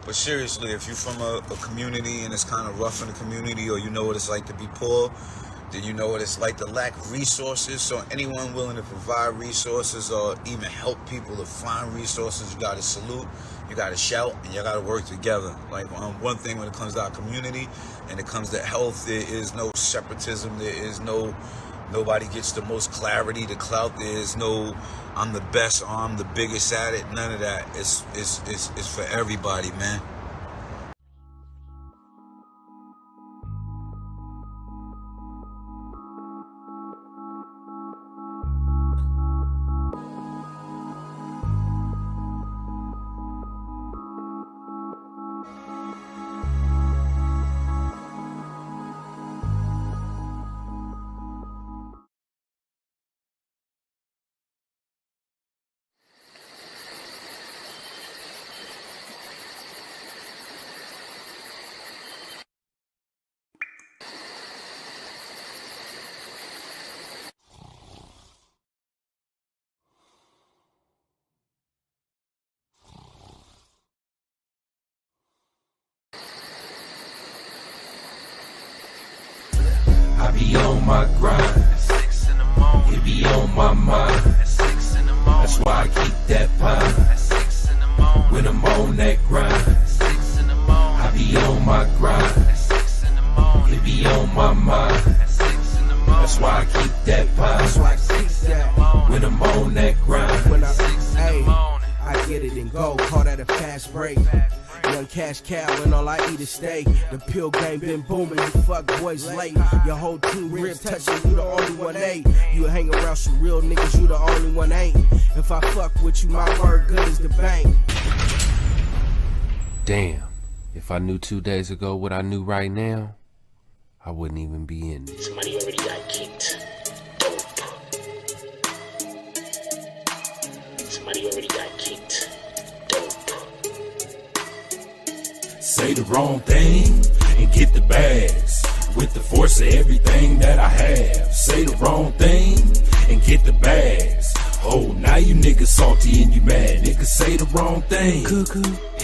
But seriously, if you're from a community and it's kind of rough in the community, or you know what it's like to be poor, then you know what it's like to lack resources. So anyone willing to provide resources or even help people to find resources, you got to salute, you got to shout, and you got to work together. Like one thing when it comes to our community and it comes to health, there is no separatism, there is nobody gets the most clarity, the clout. There's no, I'm the best, or I'm the biggest at it. None of that. It's for everybody, man. I be on my grind, 6 in the morning. It be on my mind, 6 in the morning. That's why I keep that pine, 6 in the morning. When I'm on that grind, 6 in the morning. I be on my grind, 6 in the morning. It be on my mind, 6 in the morning. That's why I keep that pine, that's why I keep that. When I'm on that grind, when 6 in the morning. I get it and go, call that a fast break. Young cash cow and all I eat is steak. The pill game been booming, you fuck boys late. Your whole team ribs touching, you the only one ain't. You hang around some real niggas, you the only one ain't. If I fuck with you, my word good as the bank. Damn, if I knew 2 days ago what I knew right now, I wouldn't even be in it. Somebody already got kicked. Dope. Somebody already got kicked. Dope. say the wrong thing and get the bags. With the force of everything that I have. Say the wrong thing and get the bags. Oh, now you niggas salty and you mad. Niggas say the wrong thing.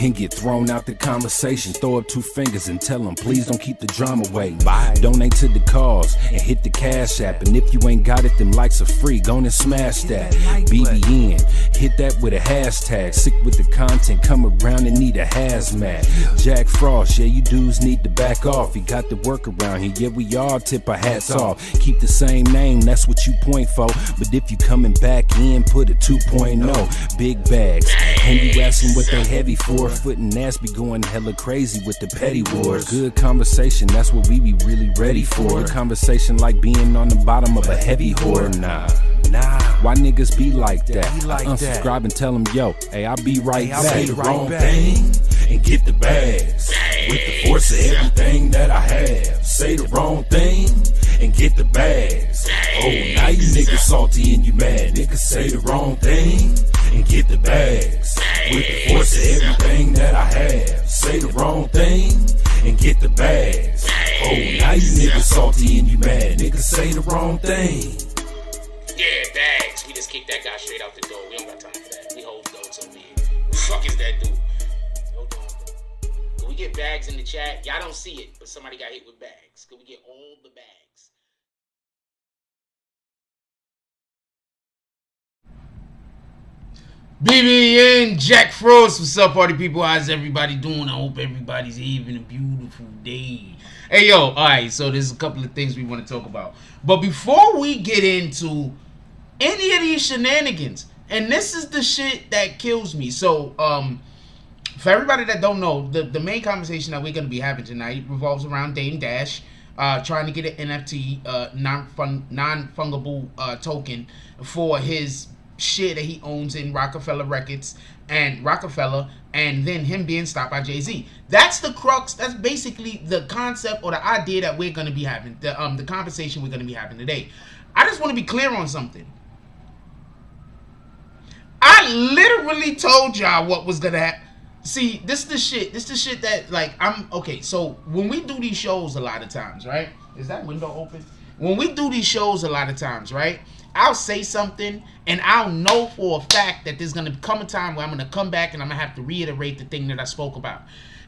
And get thrown out the conversation. Throw up 2 fingers and tell them, please don't keep the drama waiting. Bye. Donate to the cause and hit the cash app. And if you ain't got it, them likes are free. Go and smash that. BBN, hit that with a hashtag. Sick with the content, come around and need a hazmat. Jack Frost, yeah, you dudes need to back off. He got the work around here, yeah, we all tip our hats off. Keep the same name, that's what you point for. But if you coming back in, put a 2.0. Big bags, and you asking what they heavy for. Foot and ass be going hella crazy with the petty wars. Good conversation, that's what we be really ready for. The conversation like being on the bottom of a heavy whore. Nah, why niggas be like that? Unsubscribe and tell them, yo, hey, I'll be right back. Say the wrong thing and get the bags. With the force of everything that I have. Say the wrong thing and get the bags. Oh, now you niggas salty and you mad. Niggas say the wrong thing and get the bags. With the force of everything that I have. Say the wrong thing and get the bags. Oh, now you niggas salty and you mad. Niggas say the wrong thing. Yeah, bags. We just kicked that guy straight out the door. We don't got time for that. We hold those over here. Who the fuck is that dude? Hold on. Can we get bags in the chat? Y'all don't see it, but somebody got hit with bags. Can we get all the bags? BBN, Jack Frost, what's up, party people? How's everybody doing? I hope everybody's having a beautiful day. Hey, yo, alright, so there's a couple of things we want to talk about. But before we get into any of these shenanigans, and this is the shit that kills me. So, for everybody that don't know, the main conversation that we're going to be having tonight revolves around Dame Dash trying to get an NFT, non-fungible token for his shit that he owns in Roc-a-fella Records and Roc-a-fella, and then him being stopped by Jay-Z. That's the crux. That's basically the concept or the idea that we're going to be having, the conversation we're going to be having today. I just want to be clear on something. I literally told y'all what was going to happen. See, this is the shit. This is the shit that, like, okay, so when we do these shows a lot of times, right? Is that window open? When we do these shows a lot of times, right? I'll say something and I'll know for a fact that there's going to come a time where I'm going to come back and I'm going to have to reiterate the thing that I spoke about.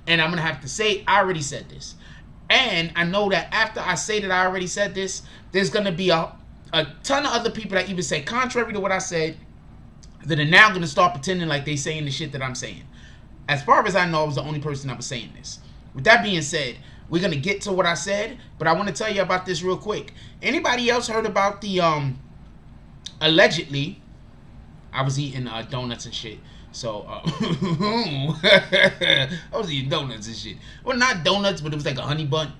And I'm going to have to say, I already said this. And I know that after I say that I already said this, there's going to be a ton of other people that even say contrary to what I said that are now going to start pretending like they saying the shit that I'm saying. As far as I know, I was the only person that was saying this. With that being said, we're going to get to what I said, but I want to tell you about this real quick. Anybody else heard about the, allegedly, I was eating donuts and shit. So, I was eating donuts and shit. Well, not donuts, but it was like a honey bun.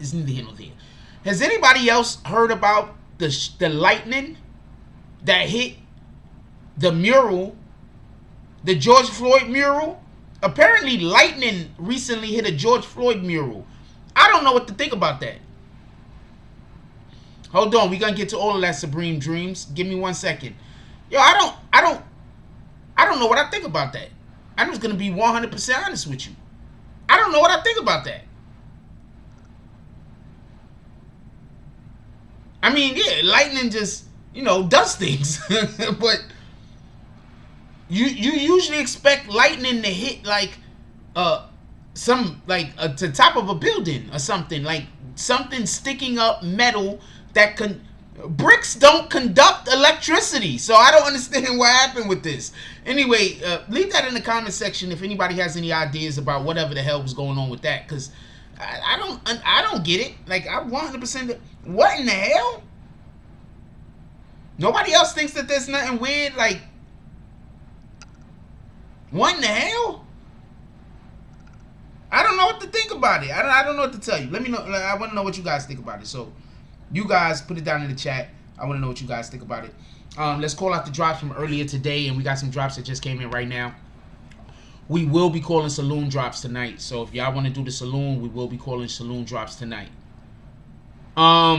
It's neither here nor there. Has anybody else heard about the lightning that hit the mural, the George Floyd mural? Apparently, lightning recently hit a George Floyd mural. I don't know what to think about that. Hold on, we're gonna get to all of that, Supreme Dreams. Give me 1 second. Yo, I don't know what I think about that. I'm just gonna be 100% honest with you. I don't know what I think about that. I mean, yeah, lightning just, does things. But you usually expect lightning to hit like the top of a building or something, like something sticking up metal that bricks don't conduct electricity. So I don't understand what happened with this. Anyway, leave that in the comment section if anybody has any ideas about whatever the hell was going on with that, because I don't get it. Like, I 100%. What in the hell? Nobody else thinks that there's nothing weird. Like, what in the hell? I don't know what to think about it. I don't know what to tell you. Let me know. I want to know what you guys think about it. So, you guys put it down in the chat. I want to know what you guys think about it. Let's call out the drops from earlier today, and we got some drops that just came in right now. We will be calling saloon drops tonight. So, if y'all want to do the saloon, we will be calling saloon drops tonight. Let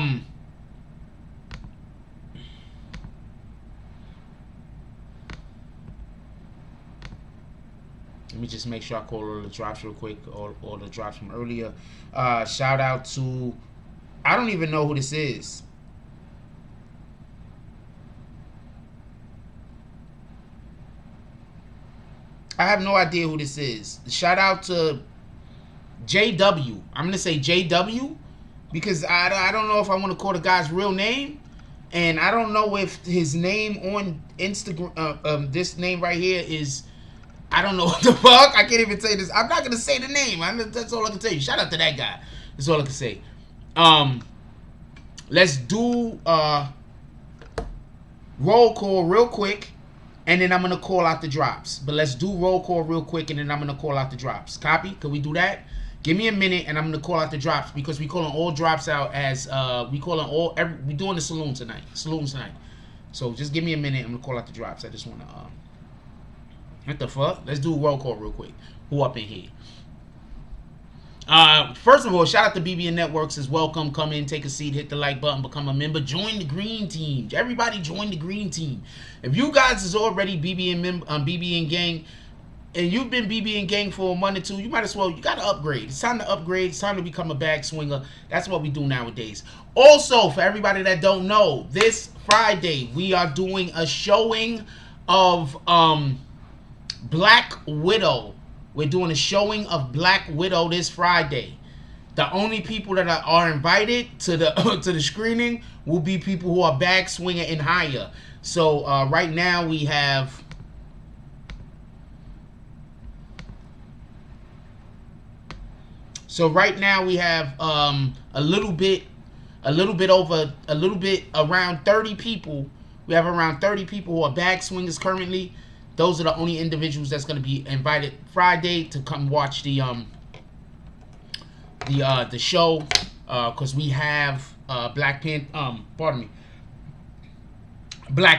me just make sure I call all the drops real quick, all the drops from earlier. Shout out to, I don't even know who this is. I have no idea who this is. Shout out to JW. I'm gonna say JW because I don't know if I want to call the guy's real name, and I don't know if his name on Instagram, this name right here is, I don't know what the fuck. I can't even say this. I'm not gonna say the name. That's all I can tell you. Shout out to that guy. That's all I can say. Let's do roll call real quick, and then I'm gonna call out the drops. But let's do roll call real quick, and then I'm gonna call out the drops. Copy? Can we do that? Give me a minute, and I'm gonna call out the drops because we calling all drops out as we doing the saloons tonight. So just give me a minute. I'm gonna call out the drops. I just wanna what the fuck? Let's do a roll call real quick. Who up in here? First of all, shout out to BBN Networks is welcome. Come in, take a seat, hit the like button, become a member, join the green team. Everybody join the green team. If you guys is already BBN gang, and you've been BBN gang for a month or two, you might as well, you gotta upgrade. It's time to upgrade. It's time to become a bag swinger. That's what we do nowadays. Also, for everybody that don't know, this Friday we are doing a showing of Black Widow. We're doing a showing of Black Widow this Friday. The only people that are invited to the to the screening will be people who are bag swinger and higher. So right now we have a little bit around 30 people. We have around 30 people who are bag swingers currently. Those are the only individuals that's going to be invited Friday to come watch the show, because we have Black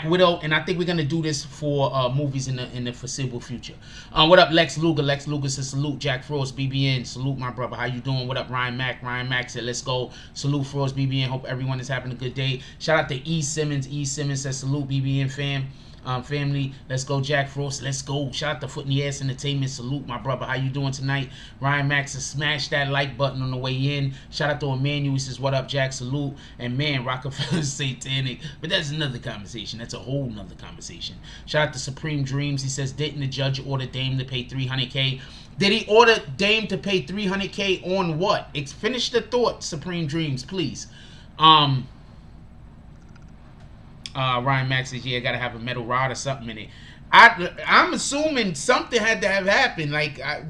Widow, and I think we're gonna do this for movies in the foreseeable future. What up, Lex Luger? Lex Luger says salute. Jack Frost, BBN, salute my brother. How you doing? What up, Ryan Mack? Ryan Mack said let's go. Salute Frost, BBN. Hope everyone is having a good day. Shout out to E Simmons. E Simmons says salute, BBN fam. Family, let's go. Jack Frost, let's go. Shout out to Foot in the Ass Entertainment, salute my brother. How you doing tonight? Ryan Max has smashed that like button on the way in. Shout out to Emmanuel, he says what up, Jack, salute. And man, Roc-a-fella's satanic, but that's another conversation. That's a whole nother conversation. Shout out to Supreme Dreams, he says didn't the judge order Dame to pay $300K? Did he order Dame to pay $300K on what? Finish the thought, Supreme Dreams, please. Ryan Max says, yeah, gotta have a metal rod or something in it. I'm assuming something had to have happened. Like, I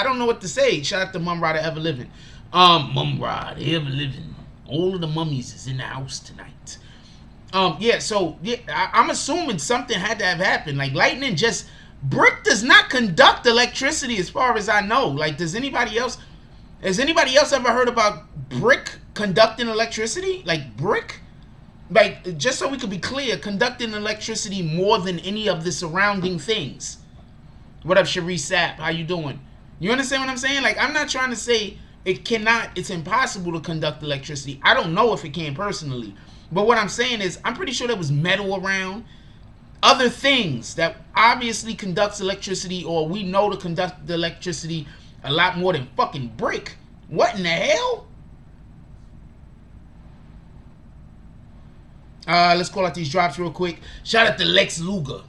don't know what to say. Shout out to Mum Rod Ever Living. Mum Rod Ever Living. All of the mummies is in the house tonight. I'm assuming something had to have happened. Like, lightning just... Brick does not conduct electricity as far as I know. Like, has anybody else ever heard about brick conducting electricity? Like, brick? Like, just so we could be clear, conducting electricity more than any of the surrounding things. What up, Cherie Sapp? How you doing? You understand what I'm saying? Like, I'm not trying to say it's impossible to conduct electricity. I don't know if it can personally. But what I'm saying is, I'm pretty sure there was metal around. Other things that obviously conducts electricity, or we know to conduct the electricity a lot more than fucking brick. What in the hell? Let's call out these drops real quick. Shout out to Lex Luger.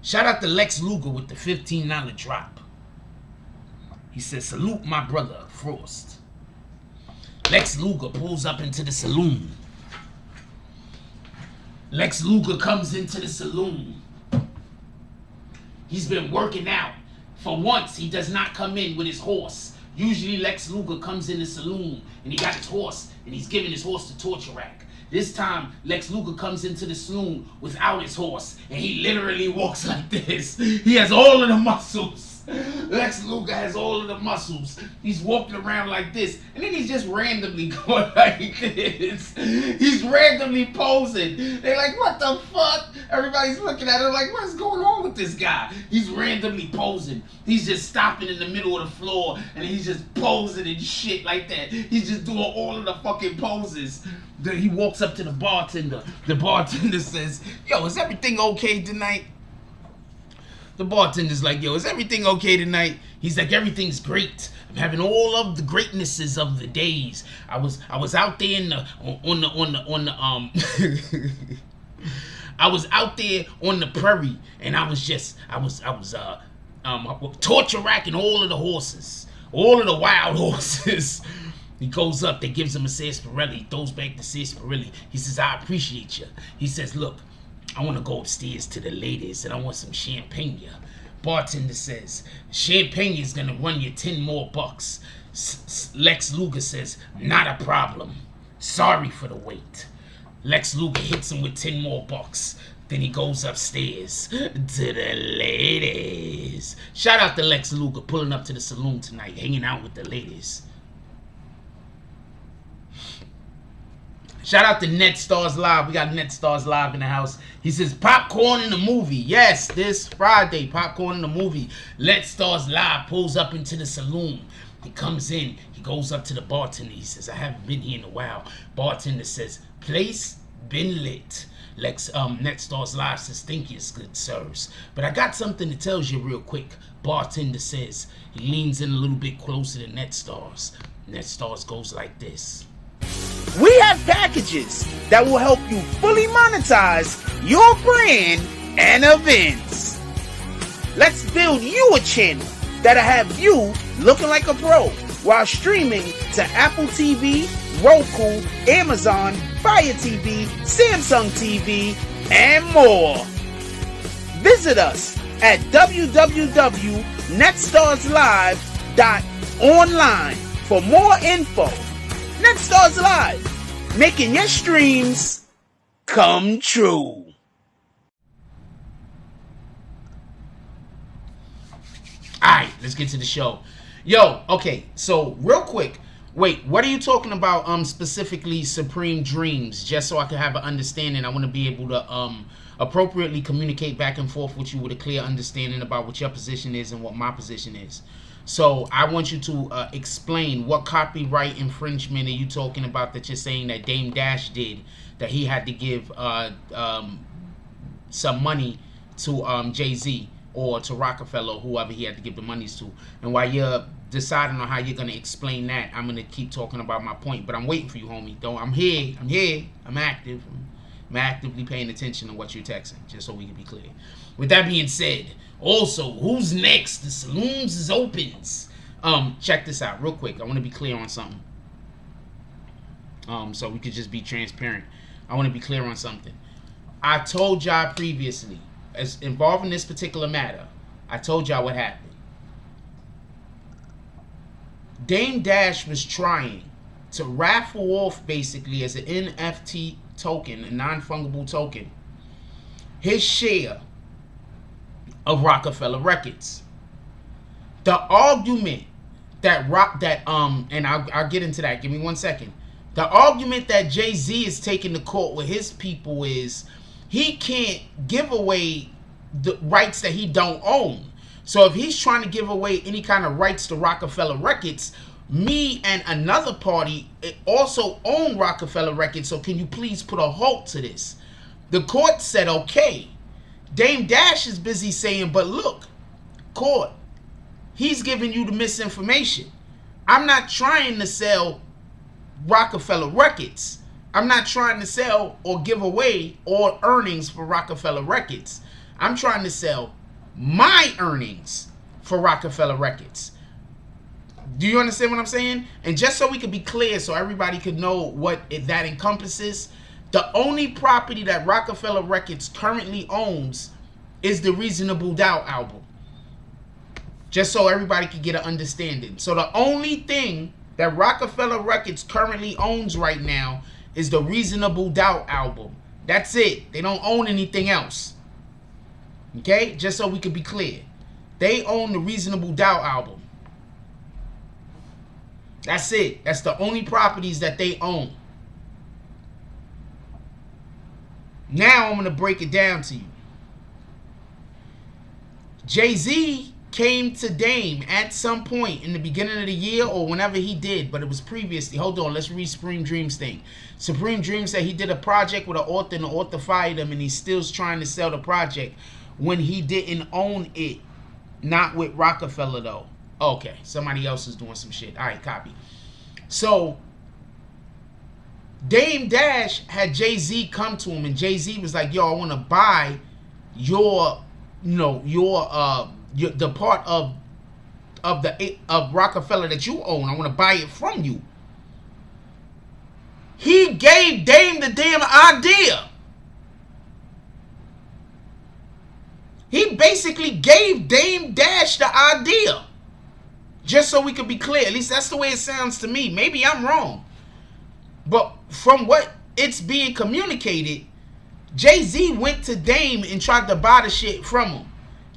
Shout out to Lex Luger with the $15 drop. He says, salute my brother, Frost. Lex Luger pulls up into the saloon. Lex Luger comes into the saloon. He's been working out. For once, he does not come in with his horse. Usually Lex Luger comes in the saloon and he got his horse and he's giving his horse to torture rack. This time, Lex Luger comes into the saloon without his horse and he literally walks like this. He has all of the muscles. Lex Luger has all of the muscles. He's walking around like this, and then he's just randomly going like this. He's randomly posing. They're like, what the fuck? Everybody's looking at him like, what's going on with this guy? He's randomly posing. He's just stopping in the middle of the floor, and he's just posing and shit like that. He's just doing all of the fucking poses. Then he walks up to the bartender. The bartender says, yo, is everything okay tonight? The bartender's like, yo, is everything okay tonight? He's like, everything's great. I'm having all of the greatnesses of the days. I was out there in the I was out there on the prairie, and I was torture racking all of the horses, all of the wild horses. He goes up, they gives him a sarsaparilla, he throws back the sarsaparilla. He says, I appreciate you. He says, look, I want to go upstairs to the ladies and I want some champagne. Bartender says, champagne is gonna run you 10 more bucks. Lex Luger says, not a problem. Sorry for the wait. Lex Luger hits him with 10 more bucks. Then he goes upstairs to the ladies. Shout out to Lex Luger pulling up to the saloon tonight, hanging out with the ladies. Shout out to Net Stars Live. We got Net Stars Live in the house. He says, popcorn in the movie. Yes, this Friday, popcorn in the movie. Net Stars Live pulls up into the saloon. He comes in. He goes up to the bartender. He says, I haven't been here in a while. Bartender says, place been lit. Net Stars Live says, thank you, good sirs. But I got something to tell you real quick. Bartender says, he leans in a little bit closer to Net Stars. Net Stars goes like this. We have packages that will help you fully monetize your brand and events. Let's build you a channel that'll have you looking like a pro while streaming to Apple TV, Roku, Amazon, Fire TV, Samsung TV, and more. Visit us at www.netstarslive.online for more info. NetStars Live, making your streams come true. Alright, let's get to the show. Yo, okay, so real quick, wait, what are you talking about specifically Supreme Dreams? Just so I can have an understanding. I want to be able to appropriately communicate back and forth with you with a clear understanding about what your position is and what my position is. So I want you to explain what copyright infringement are you talking about that you're saying that Dame Dash did, that he had to give some money to Jay-Z or to Roc-a-fella or whoever he had to give the monies to. And while you're deciding on how you're going to explain that, I'm going to keep talking about my point. But I'm waiting for you, homie. I'm here, I'm active. I'm actively paying attention to what you're texting, just so we can be clear. With that being said, also, who's next? The saloons is opens. Check this out real quick. I want to be clear on something. So we could just be transparent. I want to be clear on something. I told y'all previously, as involving this particular matter, I told y'all what happened. Dame Dash was trying to raffle off, basically, as an NFT token, a non-fungible token, his share of Roc-a-fella Records. The argument that and I'll get into that. Give me 1 second. The argument that Jay-Z is taking to court with his people is he can't give away the rights that he don't own. So if he's trying to give away any kind of rights to Roc-a-fella Records, me and another party also own Roc-a-fella Records, so can you please put a halt to this? The court said okay. Dame Dash is busy saying, but look, court, he's giving you the misinformation. I'm not trying to sell Roc-a-fella Records. I'm not trying to sell or give away all earnings for Roc-a-fella Records. I'm trying to sell my earnings for Roc-a-fella Records. Do you understand what I'm saying? And just so we could be clear, so everybody could know what that encompasses, the only property that Roc-a-fella Records currently owns is the Reasonable Doubt album. Just so everybody could get an understanding. So the only thing that Roc-a-fella Records currently owns right now is the Reasonable Doubt album. That's it. They don't own anything else. Okay? Just so we could be clear. They own the Reasonable Doubt album. That's it. That's the only properties that they own. Now I'm going to break it down to you. Jay-Z came to Dame at some point in the beginning of the year or whenever he did, but it was previously. Hold on, let's read Supreme Dreams thing. Supreme Dreams said he did a project with an author and the author fired him and he's still trying to sell the project when he didn't own it. Not with Roc-a-fella though. Okay, somebody else is doing some shit. All right, copy. So Dame Dash had Jay-Z come to him, and Jay-Z was like, yo, I want to buy your, you know, the part of Roc-a-fella that you own. I want to buy it from you. He gave Dame the damn idea. He basically gave Dame Dash the idea. Just so we could be clear. At least that's the way it sounds to me. Maybe I'm wrong. But from what it's being communicated, Jay-Z went to Dame and tried to buy the shit from him.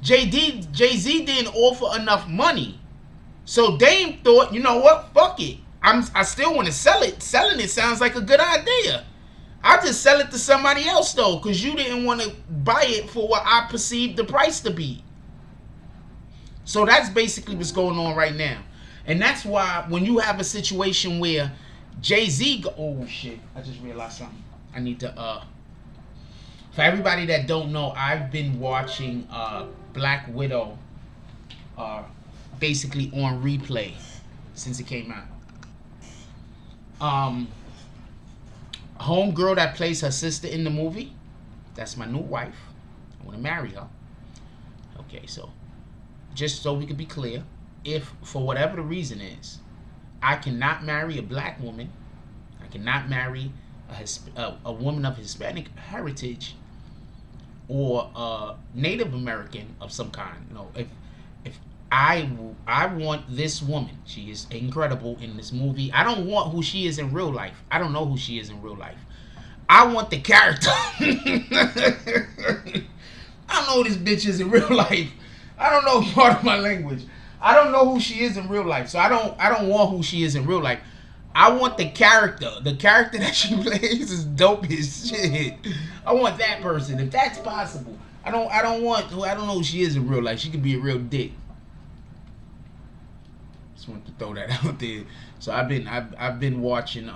Jay-Z didn't offer enough money. So Dame thought, you know what? Fuck it. I still want to sell it. Selling it sounds like a good idea. I'll just sell it to somebody else though, because you didn't want to buy it for what I perceived the price to be. So that's basically what's going on right now. And that's why when you have a situation where Jay-Z oh shit, I just realized something. I need to for everybody that don't know, I've been watching Black Widow basically on replay since it came out. Homegirl that plays her sister in the movie, that's my new wife. I want to marry her. Okay, so just so we can be clear, if for whatever the reason is, I cannot marry a black woman, I cannot marry a woman of Hispanic heritage or a Native American of some kind. You know, if I want this woman, she is incredible in this movie. I don't want who she is in real life. I don't know who she is in real life. I want the character. I don't know who this bitch is in real life. I don't know part of my language. I don't know who she is in real life. So I don't want who she is in real life. I want the character. The character that she plays is dope as shit. I want that person, if that's possible. I don't know who she is in real life. She could be a real dick. Just want to throw that out there. So I've been watching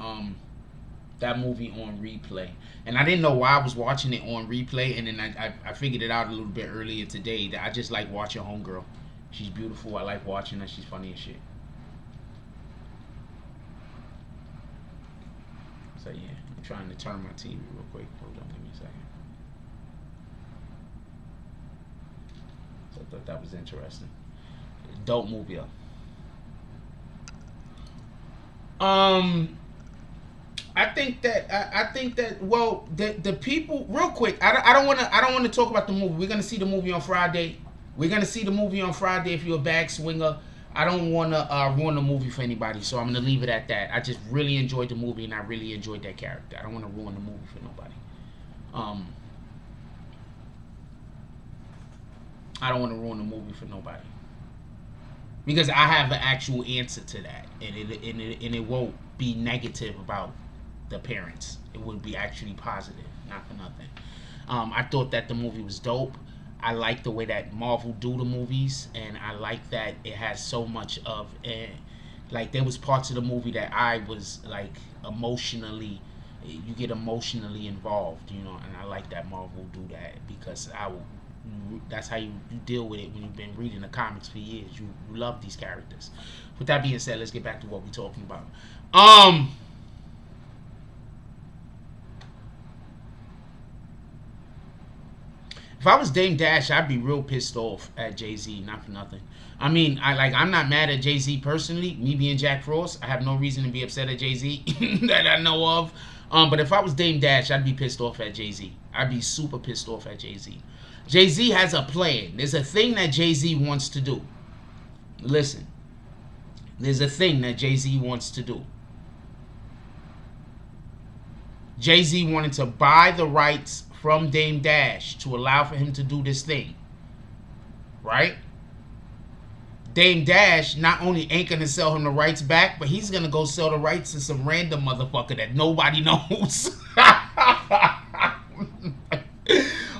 that movie on replay, and I didn't know why I was watching it on replay, and then I figured it out a little bit earlier today that I just like watching Homegirl. She's beautiful. I like watching her. She's funny as shit. So yeah, I'm trying to turn my TV real quick. Hold on, give me a second. So I thought that was interesting. Dope movie though. I think that well, the people, real quick, I don't want to talk about the movie. We're gonna see the movie on Friday. If you're a bag swinger. I don't want to ruin the movie for anybody, so I'm gonna leave it at that. I just really enjoyed the movie, and I really enjoyed that character. I don't want to ruin the movie for nobody. I don't want to ruin the movie for nobody, because I have an actual answer to that, and it won't be negative about the parents. It would be actually positive, not for nothing. I thought that the movie was dope. I like the way that Marvel do the movies, and I like that it has so much of like there was parts of the movie that I was like emotionally, you get emotionally involved, you know, and I like that Marvel do that, because that's how you deal with it when you've been reading the comics for years. You love these characters. With that being said, let's get back to what we're talking about. If I was Dame Dash, I'd be real pissed off at Jay-Z, not for nothing. I mean, I'm not mad at Jay-Z personally. Me being Jack Frost, I have no reason to be upset at Jay-Z that I know of. But if I was Dame Dash, I'd be pissed off at Jay-Z. I'd be super pissed off at Jay-Z. Jay-Z has a plan. There's a thing that Jay-Z wants to do. Listen. There's a thing that Jay-Z wants to do. Jay-Z wanted to buy the rights from Dame Dash to allow for him to do this thing. Right? Dame Dash not only ain't gonna sell him the rights back, but he's gonna go sell the rights to some random motherfucker that nobody knows.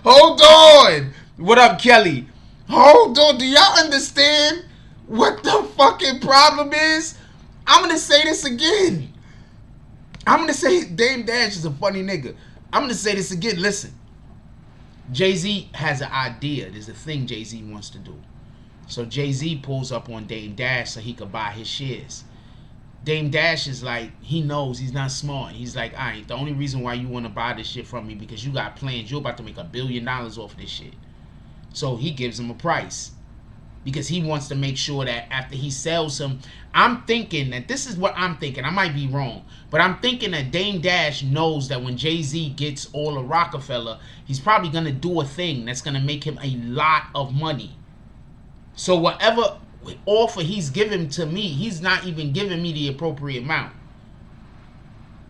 Hold on. What up, Kelly? Hold on. Do y'all understand what the fucking problem is? I'm gonna say this again. I'm gonna say Dame Dash is a funny nigga. I'm gonna say this again. Listen, Jay-Z has an idea. There's a thing Jay-Z wants to do. So Jay-Z pulls up on Dame Dash so he could buy his shares. Dame Dash is like, he knows he's not smart. He's like, all right, the only reason why you want to buy this shit from me because you got plans. You're about to make $1 billion off of this shit. So he gives him a price because he wants to make sure that after he sells him, I'm thinking that this is what I'm thinking. I might be wrong, but I'm thinking that Dame Dash knows that when Jay-Z gets all of Roc-a-fella, he's probably going to do a thing that's going to make him a lot of money. So whatever offer he's giving to me, he's not even giving me the appropriate amount.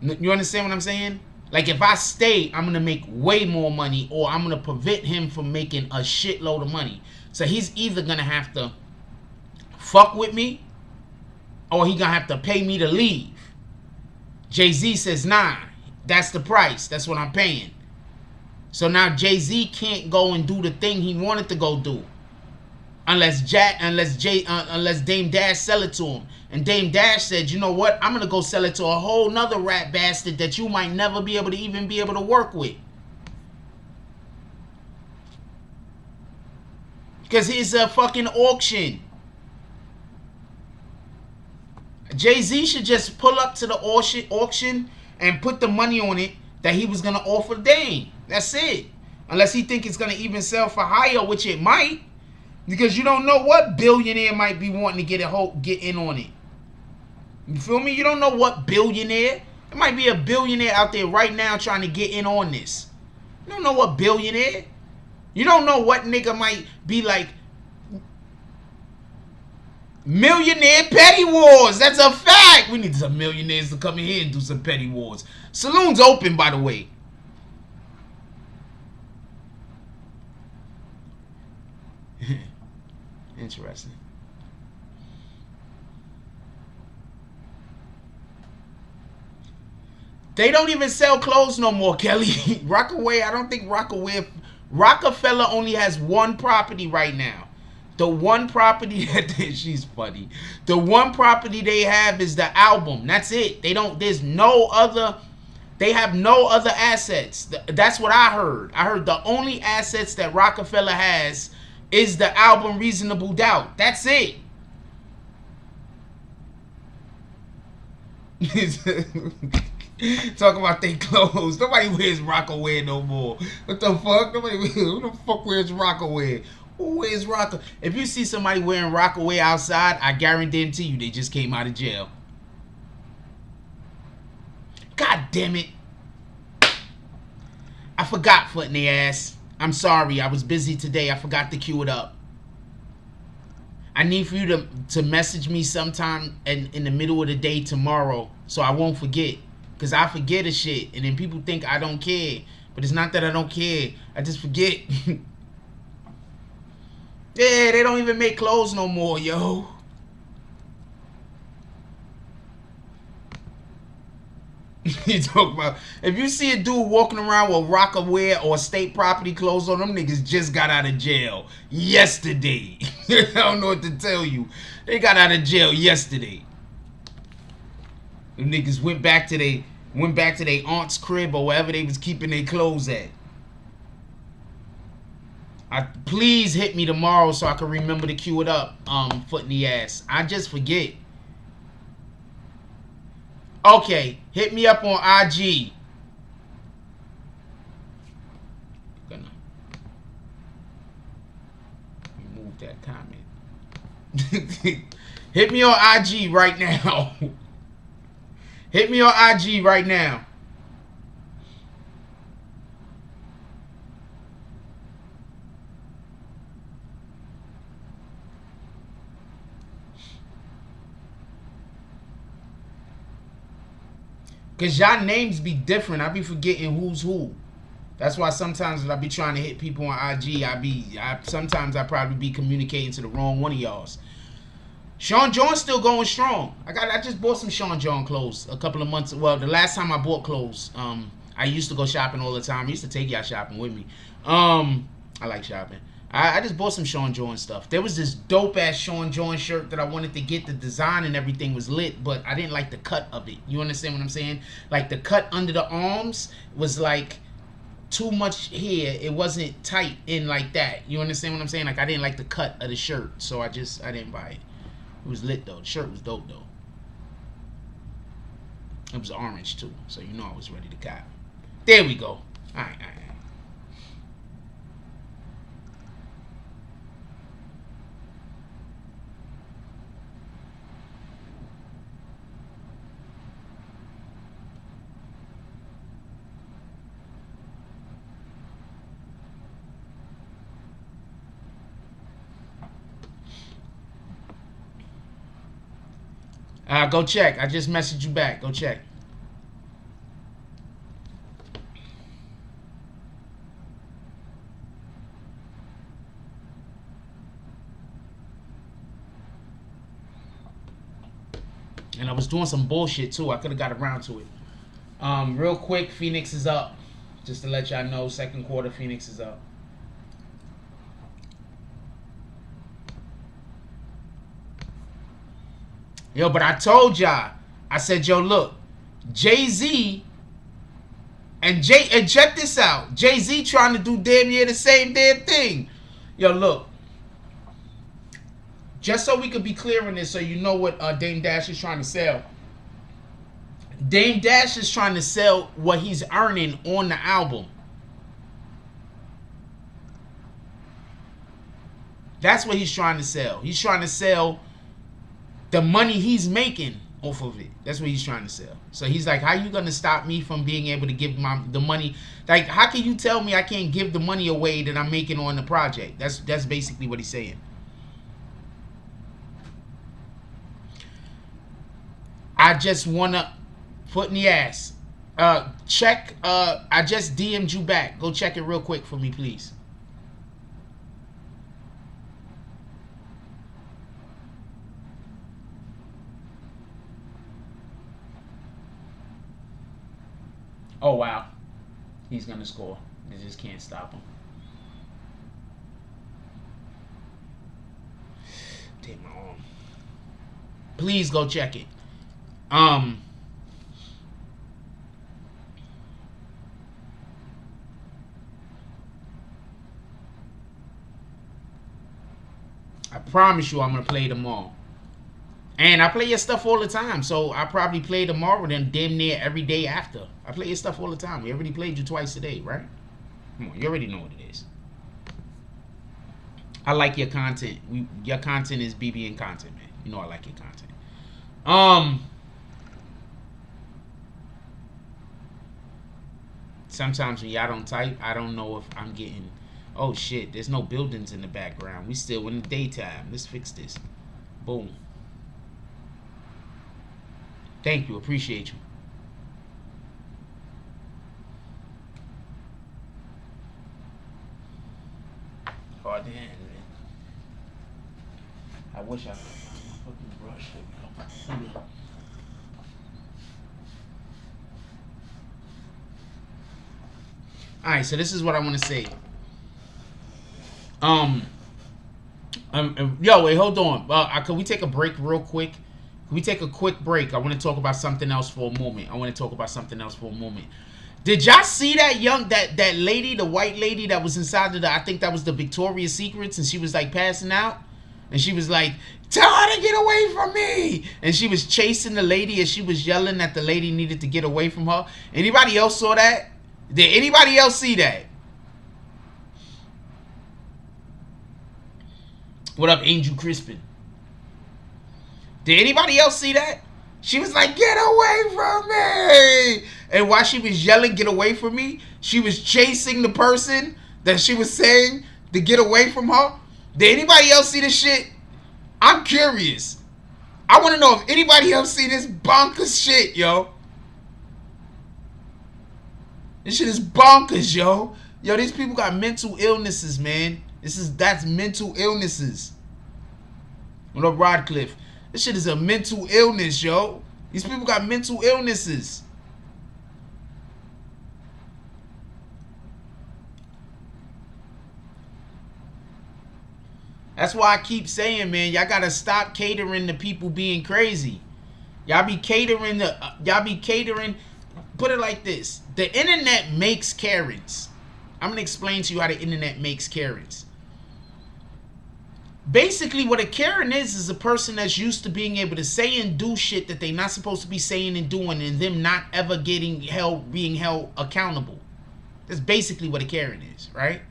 You understand what I'm saying? Like if I stay, I'm gonna make way more money, or I'm gonna prevent him from making a shitload of money. So he's either gonna have to fuck with me, or he gonna have to pay me to leave. Jay-Z says, nah, that's the price, that's what I'm paying. So now Jay-Z can't go and do the thing he wanted to go do. Unless Dame Dash sell it to him. And Dame Dash said, you know what? I'm going to go sell it to a whole nother rat bastard that you might never be able to even be able to work with. Because it's a fucking auction. Jay-Z should just pull up to the auction and put the money on it that he was going to offer Dame. That's it. Unless he think it's going to even sell for higher, which it might. Because you don't know what billionaire might be wanting to get in on it. You feel me? You don't know what billionaire. There might be a billionaire out there right now trying to get in on this. You don't know what billionaire. You don't know what nigga might be like. Millionaire petty wars. That's a fact. We need some millionaires to come in here and do some petty wars. Saloon's open, by the way. Interesting. They don't even sell clothes no more, Kelly. Rockaway, I don't think Roc-a-fella only has one property right now. The one property that she's funny. The one property they have is the album. That's it. They have no other assets. That's what I heard. I heard the only assets that Roc-a-fella has is the album Reasonable Doubt. That's it. Talk about they clothes. Nobody wears Rockaway no more. What the fuck? Who the fuck wears Rockaway? Who wears Rockaway? If you see somebody wearing Rockaway outside, I guarantee you they just came out of jail. God damn it. I forgot foot in the ass. I'm sorry, I was busy today. I forgot to queue it up. I need for you to message me sometime in the middle of the day tomorrow so I won't forget. Because I forget a shit. And then people think I don't care. But it's not that I don't care. I just forget. Yeah, they don't even make clothes no more, yo. You talk about, if you see a dude walking around with Rockaway or state property clothes on, them niggas just got out of jail yesterday. I don't know what to tell you. They got out of jail yesterday. Them niggas went back to their aunt's crib or wherever they was keeping their clothes at. Please hit me tomorrow so I can remember to queue it up. Foot in the ass. I just forget. Okay, hit me up on IG. Gonna remove that comment. Hit me on IG right now. Hit me on IG right now. Cause y'all names be different. I be forgetting who's who. That's why sometimes when I be trying to hit people on IG, sometimes I probably be communicating to the wrong one of y'all's. Sean John's still going strong. I just bought some Sean John clothes a couple of months. Well, the last time I bought clothes, I used to go shopping all the time. I used to take y'all shopping with me. I like shopping. I just bought some Sean John stuff. There was this dope ass Sean John shirt that I wanted to get. The design and everything was lit, but I didn't like the cut of it. You understand what I'm saying? Like the cut under the arms was like too much here. It wasn't tight in like that. You understand what I'm saying? Like I didn't like the cut of the shirt, so I didn't buy it. It was lit though. The shirt was dope though. It was orange too, so you know I was ready to cop. There we go. All right. Go check. I just messaged you back. Go check. And I was doing some bullshit too. I could have got around to it. Real quick, Phoenix is up. Just to let y'all know, second quarter, Phoenix is up. Yo, but I told y'all, I said, yo, look, Jay-Z and check this out. Jay-Z trying to do damn near the same damn thing. Yo, look. Just so we could be clear on this, so you know what Dame Dash is trying to sell. Dame Dash is trying to sell what he's earning on the album. That's what he's trying to sell. He's trying to sell the money he's making off of it. That's what he's trying to sell. So he's like, how you gonna stop me from being able to give the money? Like, how can you tell me I can't give the money away that I'm making on the project? That's basically what he's saying. I just wanna put in the ass. Check. I just DM'd you back. Go check it real quick for me, please. Oh, wow. He's going to score. They just can't stop him. Take my arm. Please go check it. I promise you I'm going to play them all. And I play your stuff all the time, so I probably play tomorrow, then damn near every day after. I play your stuff all the time. We already played you twice today, right? Come on, you already know what it is. I like your content. Your content is BBN content, man. You know I like your content. Sometimes when y'all don't type, I don't know if I'm getting... Oh, shit, there's no buildings in the background. We still in the daytime. Let's fix this. Boom. Thank you. Appreciate you. Oh, damn, man. I wish I could find my fucking brush. There we go. Alright, so this is what I want to say. Yo, wait, hold on. Can we take a break real quick? Can we take a quick break? I want to talk about something else for a moment. Did y'all see that that lady, the white lady that was inside of I think that was the Victoria's Secrets, and she was like passing out, and she was like, tell her to get away from me, and she was chasing the lady, and she was yelling that the lady needed to get away from her. Anybody else saw that? Did anybody else see that? What up, Angel Crispin? Did anybody else see that? She was like, get away from me. And while she was yelling, get away from me, she was chasing the person that she was saying to get away from her. Did anybody else see this shit? I'm curious. I want to know if anybody else see this bonkers shit, yo. This shit is bonkers, yo. Yo, these people got mental illnesses, man. That's mental illnesses. What up, Rodcliffe? This shit is a mental illness, yo. These people got mental illnesses. That's why I keep saying, man, y'all gotta stop catering to people being crazy. Y'all be catering. Put it like this. The internet makes Karens. I'm gonna explain to you how the internet makes Karens. basically what a Karen is a person that's used to being able to say and do shit that they not supposed to be saying and doing, and them not ever being held accountable. That's basically what a Karen is, right?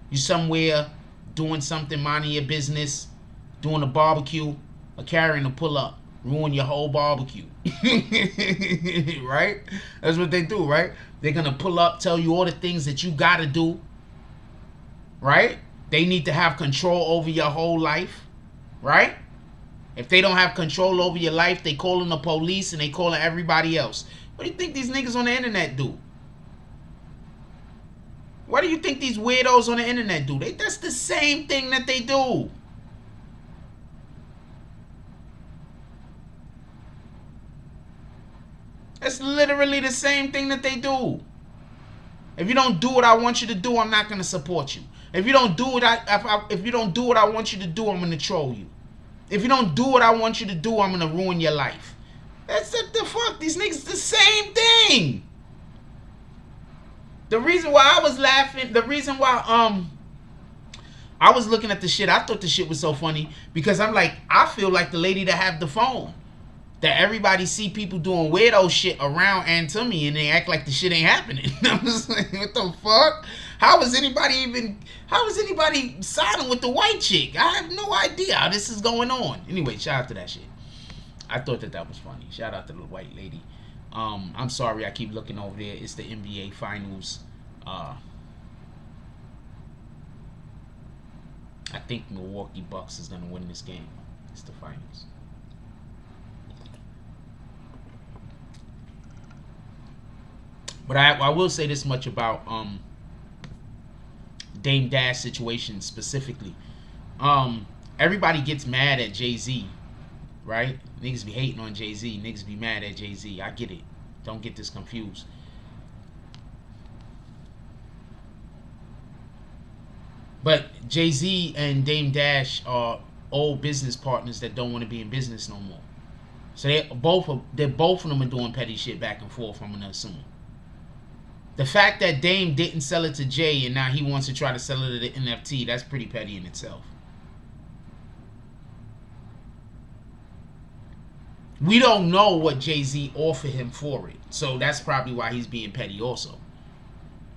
You somewhere doing something, minding your business, doing a barbecue, a Karen will pull up, ruin your whole barbecue. Right? That's what they do, right? They're gonna pull up, tell you all the things that you gotta do, right? They need to have control over your whole life, right? If they don't have control over your life, they calling the police and they calling everybody else. What do you think these niggas on the internet do? What do you think these weirdos on the internet do? That's the same thing that they do. That's literally the same thing that they do. If you don't do what I want you to do, I'm not gonna support you. If you don't do what if you don't do what I want you to do, I'm gonna troll you. If you don't do what I want you to do, I'm gonna ruin your life. That's the fuck. These niggas the same thing. The reason why I was laughing, the reason why I was looking at the shit, I thought the shit was so funny because I'm like, I feel like the lady that have the phone. That everybody see people doing weirdo shit around and to me, and they act like the shit ain't happening. I'm just like, what the fuck? How is anybody siding with the white chick? I have no idea how this is going on. Anyway, shout out to that shit. I thought that was funny. Shout out to the white lady. I'm sorry I keep looking over there. It's the NBA Finals. I think Milwaukee Bucks is gonna win this game. It's the finals. But I will say this much about Dame Dash situation specifically. Everybody gets mad at Jay-Z, right? Niggas be hating on Jay-Z. Niggas be mad at Jay-Z. I get it. Don't get this confused. But Jay-Z and Dame Dash are old business partners that don't want to be in business no more. So both of them are doing petty shit back and forth, I'm gonna assume. The fact that Dame didn't sell it to Jay and now he wants to try to sell it to the NFT, that's pretty petty in itself. We don't know what Jay-Z offered him for it. So that's probably why he's being petty also.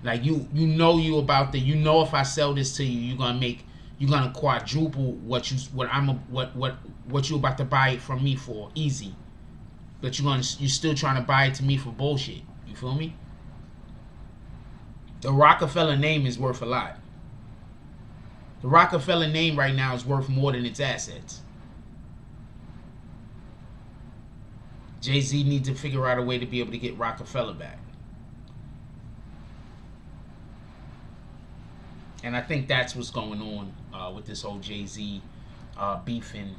Like you know if I sell this to you, you're gonna quadruple what you about to buy it from me for, easy. But you're still trying to buy it to me for bullshit. You feel me? The Roc-a-fella name is worth a lot. The Roc-a-fella name right now is worth more than its assets. Jay-Z needs to figure out a way to be able to get Roc-a-fella back. And I think that's what's going on with this whole Jay-Z beefing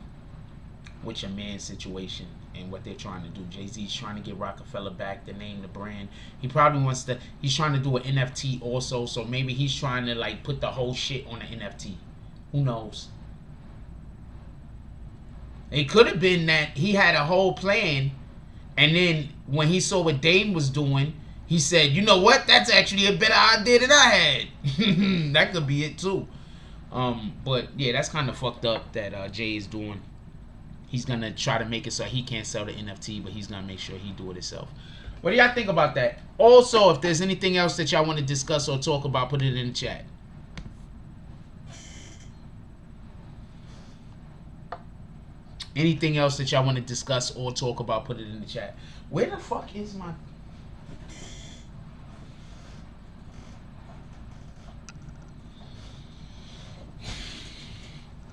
with your man situation and what they're trying to do. Jay-Z's trying to get Roc-a-fella back, the name, the brand. He probably wants to, he's trying to do an NFT also, so maybe he's trying to like put the whole shit on an NFT. Who knows? It could have been that he had a whole plan, and then when he saw what Dame was doing, he said, you know what, that's actually a better idea than I had. That could be it too. But yeah, that's kind of fucked up that Jay is doing. He's going to try to make it so he can't sell the NFT, but he's going to make sure he do it himself. What do y'all think about that? Also, if there's anything else that y'all want to discuss or talk about, put it in the chat. Anything else that y'all want to discuss or talk about, put it in the chat. Where the fuck is my...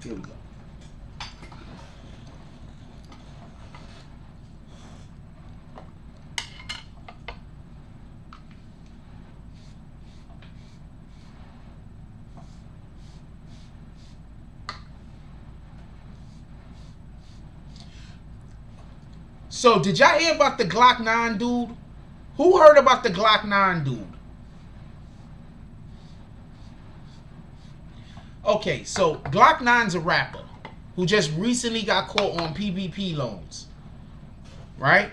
Here we go. So, did y'all hear about the Glock 9 dude? Who heard about the Glock 9 dude? Okay, so Glock 9's a rapper who just recently got caught on PPP loans. Right?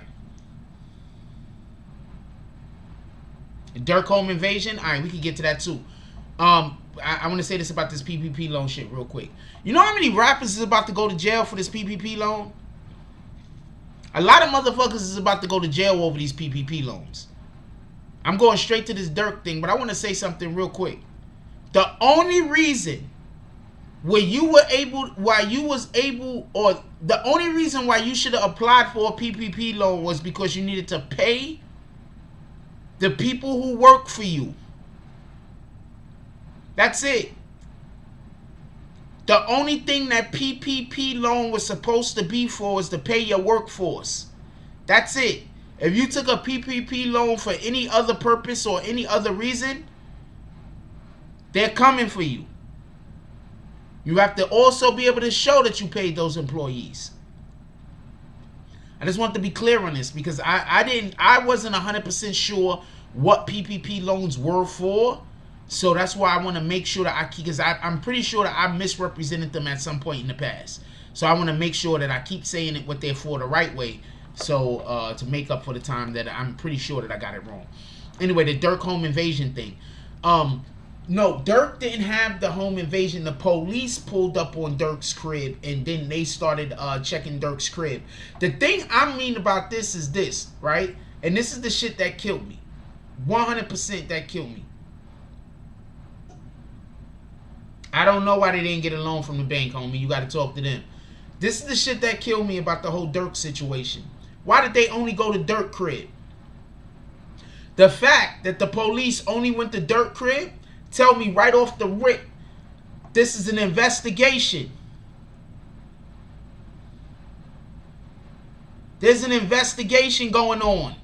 Durk home invasion? Alright, we can get to that too. I want to say this about this PPP loan shit real quick. You know how many rappers is about to go to jail for this PPP loan? A lot of motherfuckers is about to go to jail over these PPP loans. I'm going straight to this Durk thing, but I want to say something real quick. The only reason why you should have applied for a PPP loan was because you needed to pay the people who work for you. That's it. The only thing that PPP loan was supposed to be for was to pay your workforce. That's it. If you took a PPP loan for any other purpose or any other reason, they're coming for you. You have to also be able to show that you paid those employees. I just want to be clear on this because I wasn't 100% sure what PPP loans were for. So that's why I want to make sure that because I'm pretty sure that I misrepresented them at some point in the past. So I want to make sure that I keep saying it what they're for the right way. So to make up for the time that I'm pretty sure that I got it wrong. Anyway, the Durk home invasion thing. No, Durk didn't have the home invasion. The police pulled up on Durk's crib and then they started checking Durk's crib. The thing I mean about this is this, right? And this is the shit that killed me. 100% that killed me. I don't know why they didn't get a loan from the bank, homie. You got to talk to them. This is the shit that killed me about the whole Durk situation. Why did they only go to Durk crib? The fact that the police only went to Durk crib tell me right off the rip, this is an investigation. There's an investigation going on.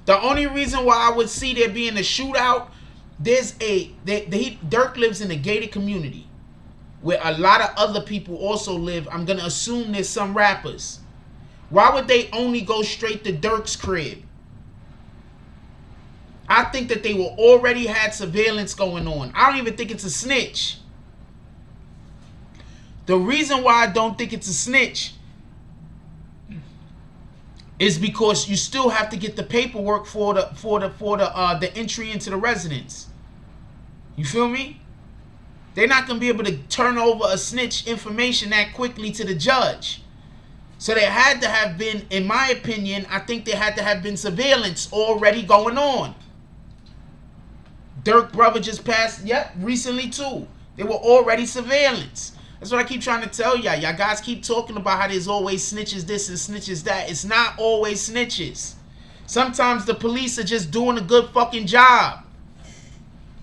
The only reason why I would see there being a shootout, Durk lives in a gated community where a lot of other people also live. I'm going to assume there's some rappers. Why would they only go straight to Durk's crib? I think that they were already had surveillance going on. I don't even think it's a snitch. The reason why I don't think it's a snitch is because you still have to get the paperwork for the entry into the residence. You feel me? They're not going to be able to turn over a snitch information that quickly to the judge. So there had to have been, in my opinion, I think there had to have been surveillance already going on. Durk brother just passed, recently too. There were already surveillance. That's what I keep trying to tell y'all. Y'all guys keep talking about how there's always snitches this and snitches that. It's not always snitches. Sometimes the police are just doing a good fucking job.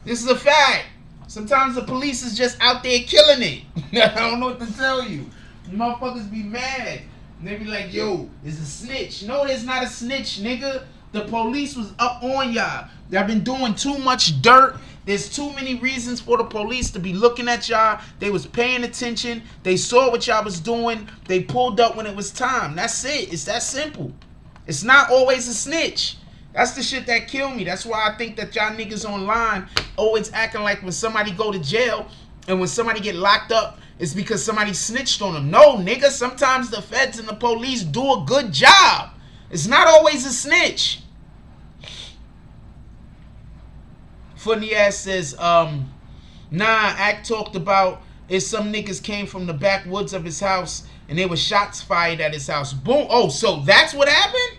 This is a fact. Sometimes the police is just out there killing it. I don't know what to tell you. Motherfuckers be mad. And they be like, yo, it's a snitch. No, there's not a snitch, nigga. The police was up on y'all. Y'all been doing too much dirt. There's too many reasons for the police to be looking at y'all. They was paying attention. They saw what y'all was doing. They pulled up when it was time. That's it. It's that simple. It's not always a snitch. That's the shit that killed me. That's why I think that y'all niggas online always acting like when somebody go to jail and when somebody get locked up, it's because somebody snitched on them. No, nigga. Sometimes the feds and the police do a good job. It's not always a snitch. Funny ass says, nah, Act talked about if some niggas came from the backwoods of his house and there was shots fired at his house. Boom. Oh, so that's what happened?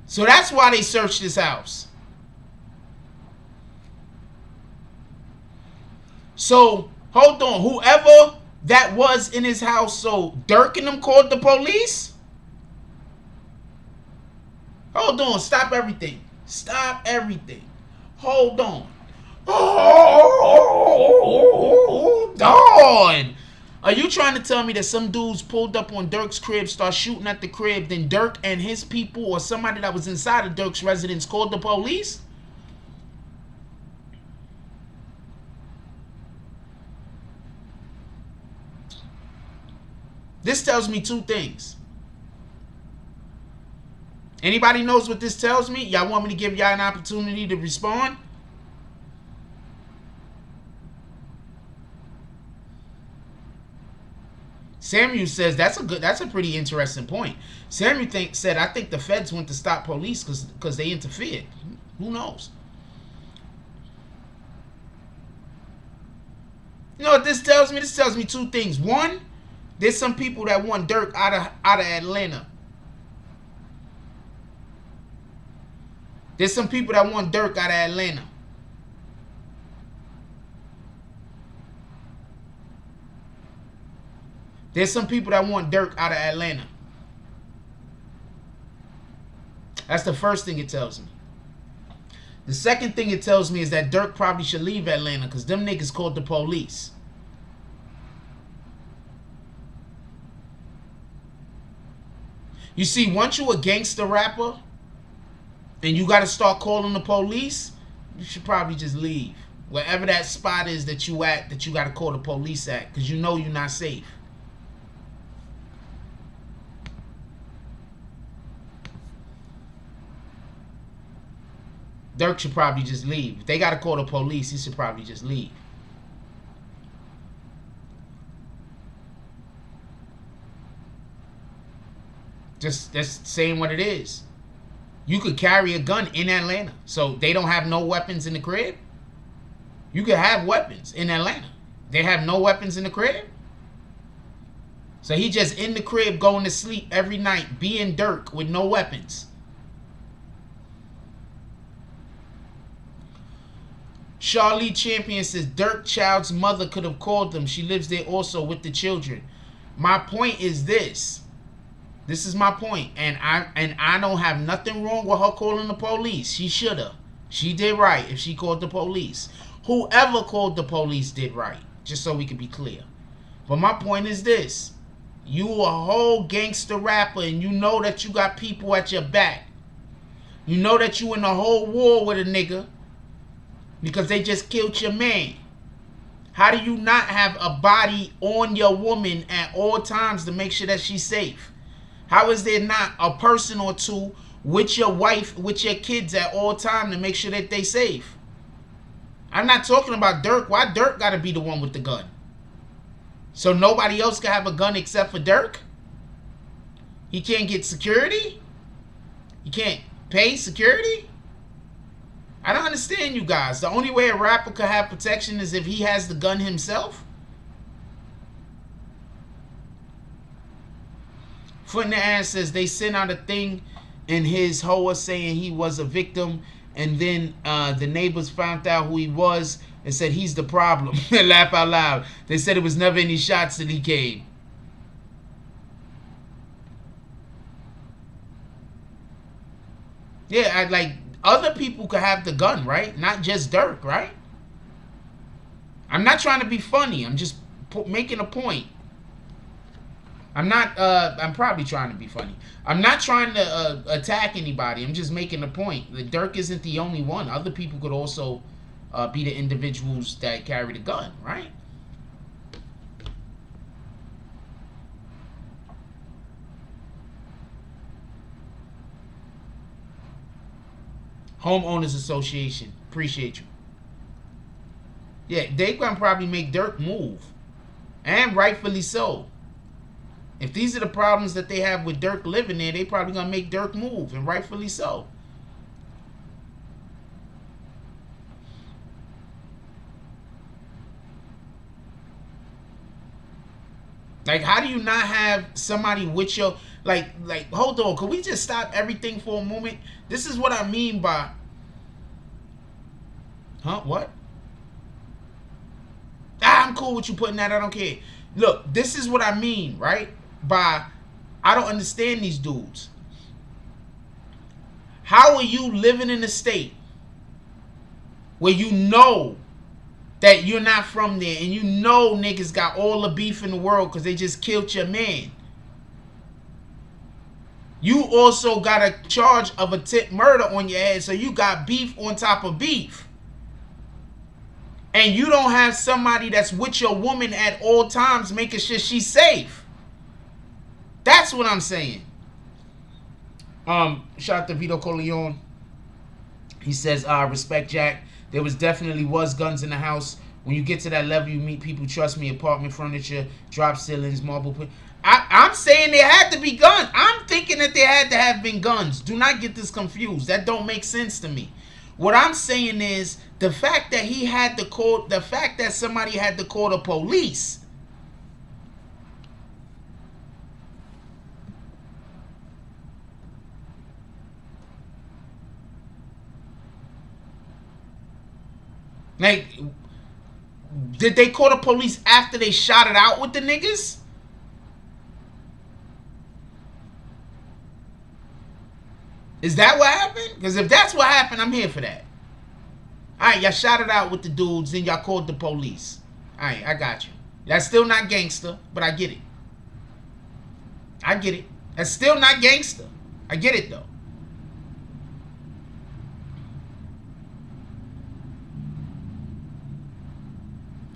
So that's why they searched his house. So, hold on. Whoever that was in his house, so Durk and them called the police? Hold on. Stop everything. Stop everything. Hold on. Hold on. Are you trying to tell me that some dudes pulled up on Durk's crib, start shooting at the crib, then Durk and his people or somebody that was inside of Durk's residence called the police? This tells me two things. Anybody knows what this tells me? Y'all want me to give y'all an opportunity to respond? Samuel says that's a pretty interesting point. Samuel said, I think the feds went to stop police because they interfered. Who knows? You know what this tells me? This tells me two things. One, there's some people that want Durk out of Atlanta. There's some people that want Durk out of Atlanta. There's some people that want Durk out of Atlanta. That's the first thing it tells me. The second thing it tells me is that Durk probably should leave Atlanta because them niggas called the police. You see, once you a gangster rapper and you got to start calling the police, you should probably just leave. Wherever that spot is that you at, that you got to call the police at, because you know you're not safe. Durk should probably just leave. If they got to call the police, he should probably just leave. Just that's saying what it is. You could carry a gun in Atlanta. So they don't have no weapons in the crib. You could have weapons in Atlanta. They have no weapons in the crib. So he just in the crib going to sleep every night being Durk with no weapons. Charlie Champion says Durk child's mother could have called them. She lives there also with the children. My point is this. This is my point. And I don't have nothing wrong with her calling the police. She should have. She did right if she called the police. Whoever called the police did right. Just so we can be clear. But my point is this. You a whole gangster rapper and you know that you got people at your back. You know that you in the whole war with a nigga. Because they just killed your man. How do you not have a body on your woman at all times to make sure that she's safe? How is there not a person or two with your wife, with your kids at all times to make sure that they safe? I'm not talking about Durk. Why Durk got to be the one with the gun? So nobody else can have a gun except for Durk? He can't get security? He can't pay security? I don't understand you guys. The only way a rapper could have protection is if he has the gun himself. Foot in the ass says they sent out a thing in his hoa saying he was a victim, and then the neighbors found out who he was and said he's the problem. They laugh out loud. They said it was never any shots that he came. Yeah, other people could have the gun, right? Not just Durk, right? I'm not trying to be funny. I'm just making a point. I'm probably trying to be funny. I'm not trying to attack anybody. I'm just making a point. The Durk isn't the only one. Other people could also be the individuals that carry the gun, right? Homeowners Association. Appreciate you. Yeah, they gonna probably make Durk move. And rightfully so. If these are the problems that they have with Durk living there, they probably gonna make Durk move. And rightfully so. Like, how do you not have somebody with your... Like, hold on. Can we just stop everything for a moment? This is what I mean by... Huh? What? I'm cool with you putting that. I don't care. Look, this is what I mean, right? By... I don't understand these dudes. How are you living in a state where you know that you're not from there and you know niggas got all the beef in the world because they just killed your man? You also got a charge of attempted murder on your head, so you got beef on top of beef. And you don't have somebody that's with your woman at all times making sure she's safe. That's what I'm saying. Shout out to Vito Corleone. He says, respect Jack. There definitely was guns in the house When you get to that level, you meet people. Trust me, apartment furniture, drop ceilings, marble. I'm saying there had to be guns. I'm thinking that there had to have been guns. Do not get this confused. That don't make sense to me. What I'm saying is the fact that he had to call, the fact that somebody had to call the police. Like, did they call the police after they shot it out with the niggas? Is that what happened? Because if that's what happened, I'm here for that. Alright, y'all shot it out with the dudes, then y'all called the police. Alright, I got you. That's still not gangster, but I get it. I get it. That's still not gangster. I get it, though.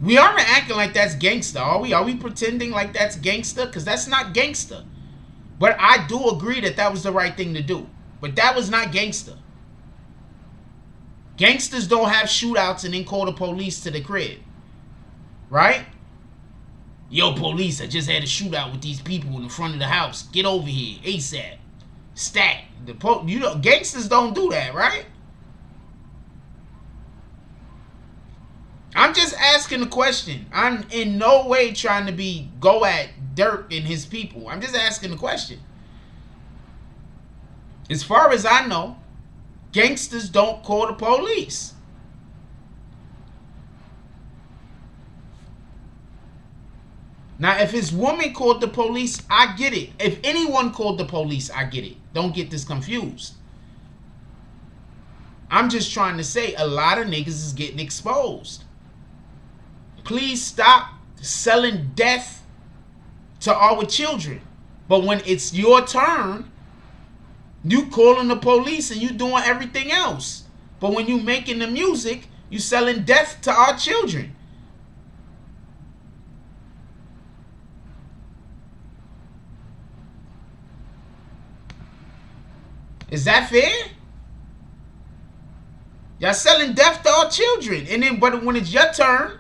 We aren't acting like that's gangster, are we? Are we pretending like that's gangster? Because that's not gangster. But I do agree that that was the right thing to do. But that was not gangster. Gangsters don't have shootouts and then call the police to the crib. Right? Yo, police, I just had a shootout with these people in the front of the house. Get over here, ASAP. Stat. You know, gangsters don't do that, right? I'm just asking a question. I'm in no way trying to go at Durk and his people. I'm just asking a question. As far as I know, gangsters don't call the police. Now, if his woman called the police, I get it. If anyone called the police, I get it. Don't get this confused. I'm just trying to say a lot of niggas is getting exposed. Please stop selling death to our children. But when it's your turn, you calling the police and you doing everything else. But when you making the music, you selling death to our children. Is that fair? Y'all selling death to our children. And then, but when it's your turn,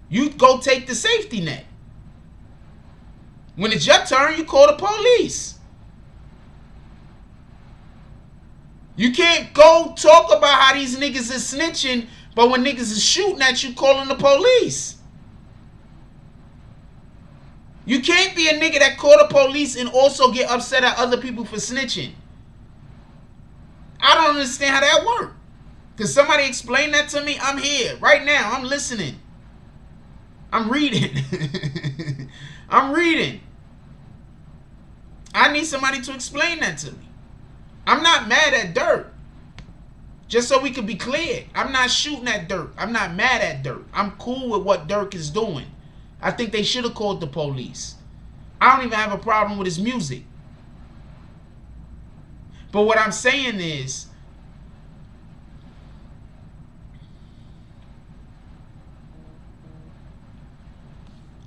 you go take the safety net. When it's your turn, you call the police. You can't go talk about how these niggas is snitching, but when niggas is shooting at you, calling the police. You can't be a nigga that call the police and also get upset at other people for snitching. I don't understand how that works. Can somebody explain that to me? I'm here right now. I'm listening. I'm reading. I'm reading. I need somebody to explain that to me. I'm not mad at Durk. Just so we can be clear. I'm not shooting at Durk. I'm not mad at Durk. I'm cool with what Durk is doing. I think they should have called the police. I don't even have a problem with his music. But what I'm saying is,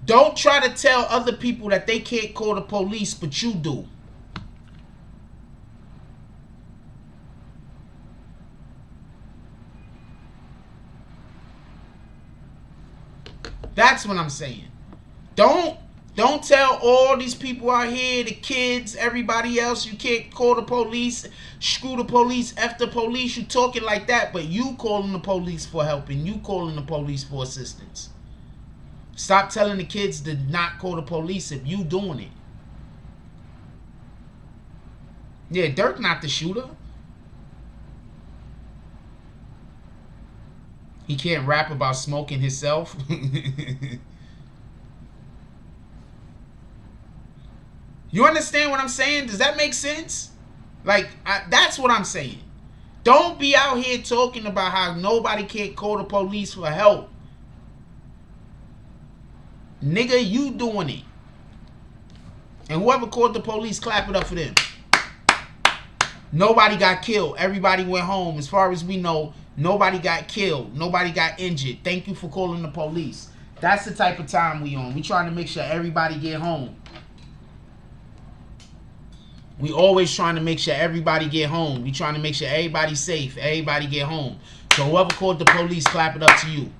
don't try to tell other people that they can't call the police, but you do. That's what I'm saying. Don't tell all these people out here, the kids, everybody else, you can't call the police, screw the police, F the police. You talking like that, but you calling the police for help and you calling the police for assistance. Stop telling the kids to not call the police if you doing it. Yeah, Durk not the shooter. He can't rap about smoking himself. You understand what I'm saying? Does that make sense? Like, that's what I'm saying. Don't be out here talking about how nobody can't call the police for help. Nigga, you doing it. And whoever called the police, clap it up for them. Nobody got killed. Everybody went home. As far as we know, nobody got killed. Nobody got injured. Thank you for calling the police. That's the type of time we on. We trying to make sure everybody get home. We always trying to make sure everybody get home. We trying to make sure everybody's safe. Everybody get home. So whoever called the police, clap it up to you.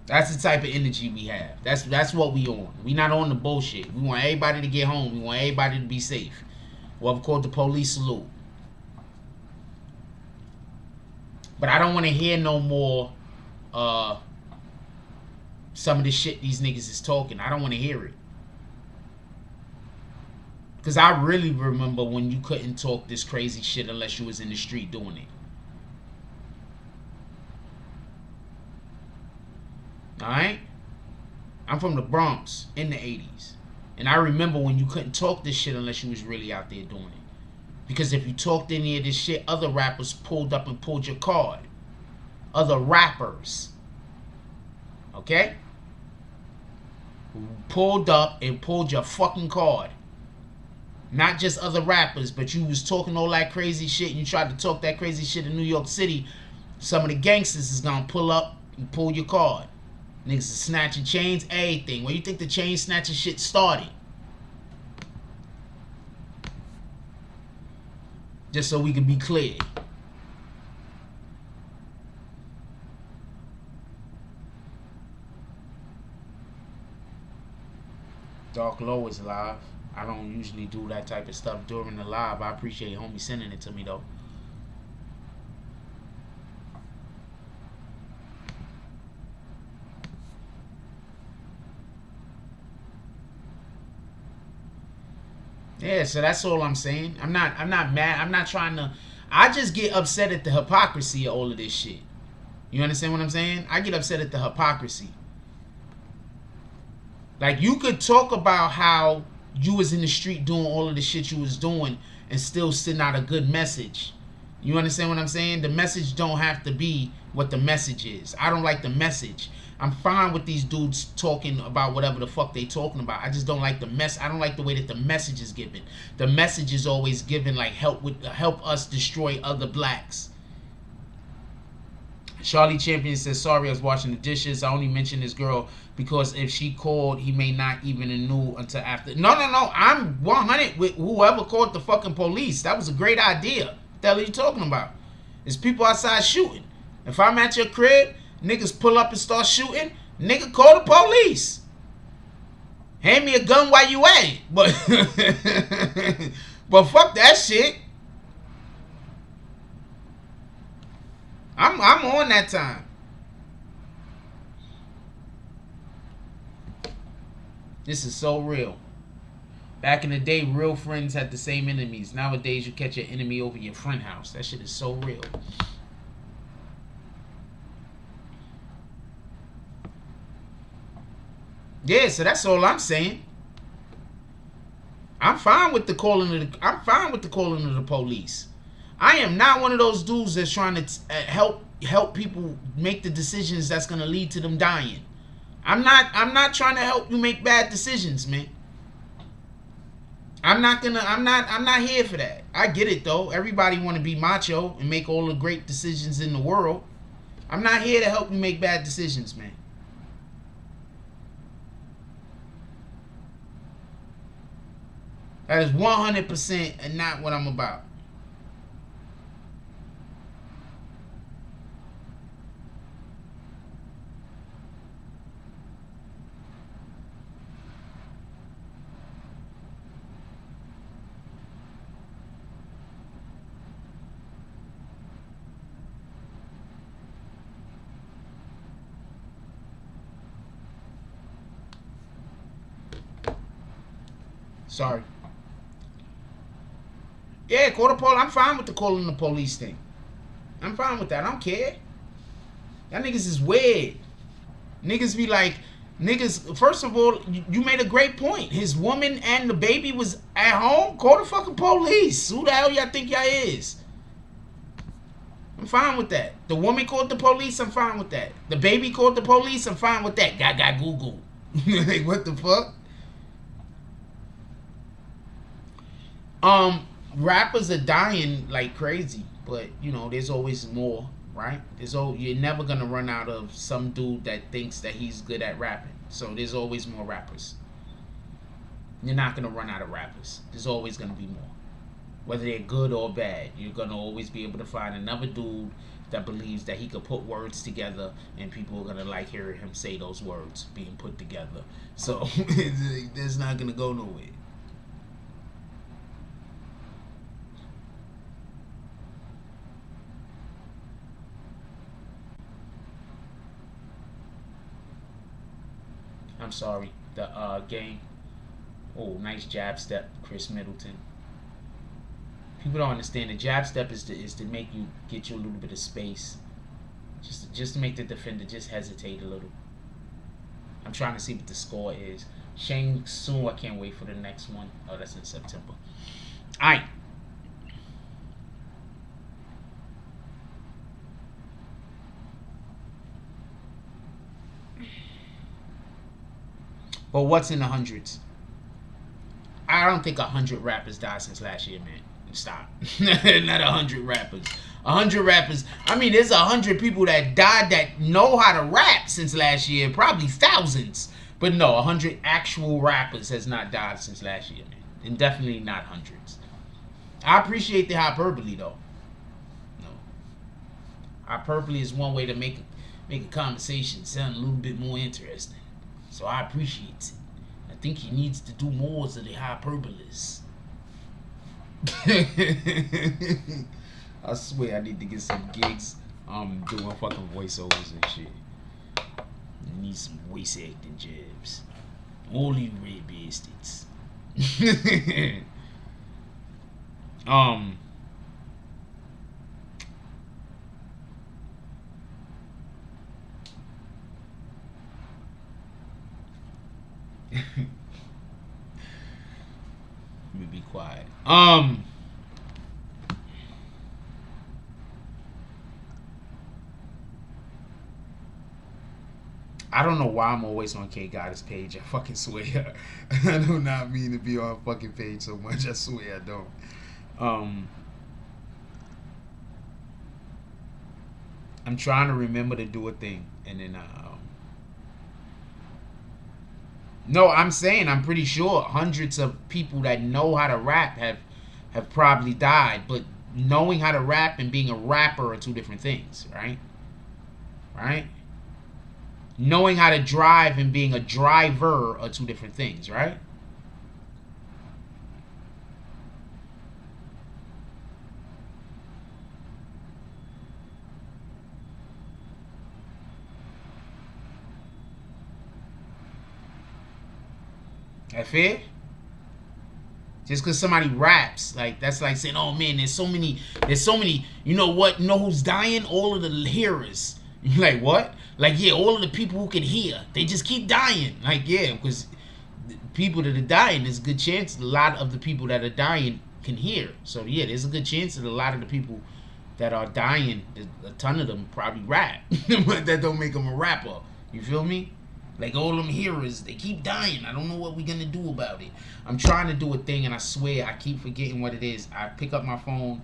That's the type of energy we have. That's what we on. We not on the bullshit. We want everybody to get home. We want everybody to be safe. Whoever called the police, salute. But I don't want to hear no more some of the shit these niggas is talking. I don't want to hear it. Because I really remember when you couldn't talk this crazy shit unless you was in the street doing it. Alright? I'm from the Bronx in the 80s. And I remember when you couldn't talk this shit unless you was really out there doing it. Because if you talked any of this shit, other rappers pulled up and pulled your card. Other rappers. Okay? Pulled up and pulled your fucking card. Not just other rappers, but you was talking all that crazy shit and you tried to talk that crazy shit in New York City. Some of the gangsters is gonna pull up and pull your card. Niggas is snatching chains, everything. Where you think the chain snatching shit started? Just so we can be clear. Dark Low is live. I don't usually do that type of stuff during the live. I appreciate homie sending it to me though. Yeah, so that's all I'm saying. I'm not mad. I'm not trying to. I just get upset at the hypocrisy of all of this shit. You understand what I'm saying? I get upset at the hypocrisy. Like, you could talk about how you was in the street doing all of the shit you was doing and still send out a good message. You understand what I'm saying? The message don't have to be what the message is. I don't like the message. I'm fine with these dudes talking about whatever the fuck they talking about. I just don't like the mess. I don't like the way that the message is given. The message is always given like help us destroy other blacks. Charlie Champion says, sorry, I was washing the dishes. I only mentioned this girl because if she called, he may not even have knew until after. No. I'm 100 with whoever called the fucking police. That was a great idea. What the hell are you talking about? There's people outside shooting. If I'm at your crib, niggas pull up and start shooting, nigga, call the police. Hand me a gun while you at it. But fuck that shit. I'm on that time. This is so real. Back in the day, real friends had the same enemies. Nowadays, you catch your enemy over your friend house. That shit is so real. Yeah, so that's all I'm saying. I'm fine with the calling of the police. I am not one of those dudes that's trying to help people make the decisions that's gonna lead to them dying. I'm not trying to help you make bad decisions, man. I'm not here for that. I get it though. Everybody want to be macho and make all the great decisions in the world. I'm not here to help you make bad decisions, man. That is 100% and not what I'm about. Sorry. Yeah, call the police. I'm fine with the calling the police thing. I'm fine with that. I don't care. That niggas is weird. Niggas be like, first of all, you made a great point. His woman and the baby was at home. Call the fucking police. Who the hell y'all think y'all is? I'm fine with that. The woman called the police. I'm fine with that. The baby called the police. I'm fine with that. Gaga Google. Like, what the fuck? Rappers are dying like crazy, but you know, there's always more, right? You're never gonna run out of some dude that thinks that he's good at rapping. So there's always more rappers. You're not gonna run out of rappers. There's always gonna be more. Whether they're good or bad, you're gonna always be able to find another dude that believes that he could put words together and people are gonna like hearing him say those words being put together. So it's not gonna go nowhere. I'm sorry. The game. Oh, nice jab step, Chris Middleton. People don't understand the jab step is to make you get you a little bit of space, just to make the defender just hesitate a little. I'm trying to see what the score is. Shang Tsung, I can't wait for the next one. Oh, that's in September. All right. But what's in the hundreds? I don't think 100 rappers died since last year, man. Stop. Not 100 rappers. 100 rappers. I mean, there's 100 people that died that know how to rap since last year. Probably thousands. But no, 100 actual rappers has not died since last year, man. And definitely not hundreds. I appreciate the hyperbole, though. No. Hyperbole is one way to make a conversation sound a little bit more interesting. So I appreciate it. I think he needs to do more of the hyperboles. I swear I need to get some gigs doing fucking voiceovers and shit. I need some voice acting jobs. Only red bastards. Let me be quiet. I don't know why I'm always on K Goddess page. I fucking swear. I do not mean to be on fucking page so much. I swear I don't. I'm trying to remember to do a thing, and then no, I'm saying I'm pretty sure hundreds of people that know how to rap have probably died, but knowing how to rap and being a rapper are two different things, right? Right? Knowing how to drive and being a driver are two different things, right? That fair? Just because somebody raps, like that's like saying, "Oh man, there's so many." You know what? You know who's dying? All of the hearers. You're like, what? Like, yeah, all of the people who can hear, they just keep dying. Like, yeah, because people that are dying, there's a good chance a lot of the people that are dying can hear. So yeah, there's a good chance that a lot of the people that are dying, a ton of them probably rap, but that don't make them a rapper. You feel me? Like all them hearers, they keep dying. I don't know what we're gonna do about it. I'm trying to do a thing, and I swear I keep forgetting what it is. I pick up my phone,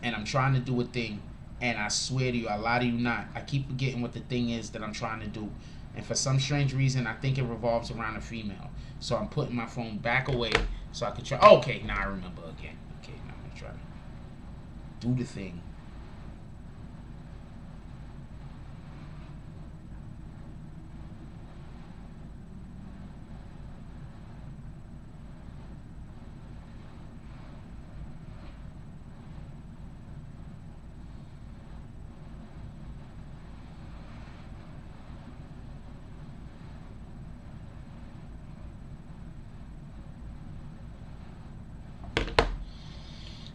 and I'm trying to do a thing, and I swear to you, I lie to you not, I keep forgetting what the thing is that I'm trying to do. And for some strange reason, I think it revolves around a female. So I'm putting my phone back away so I can try. Okay, now I remember again. Okay, now I'm gonna try to do the thing.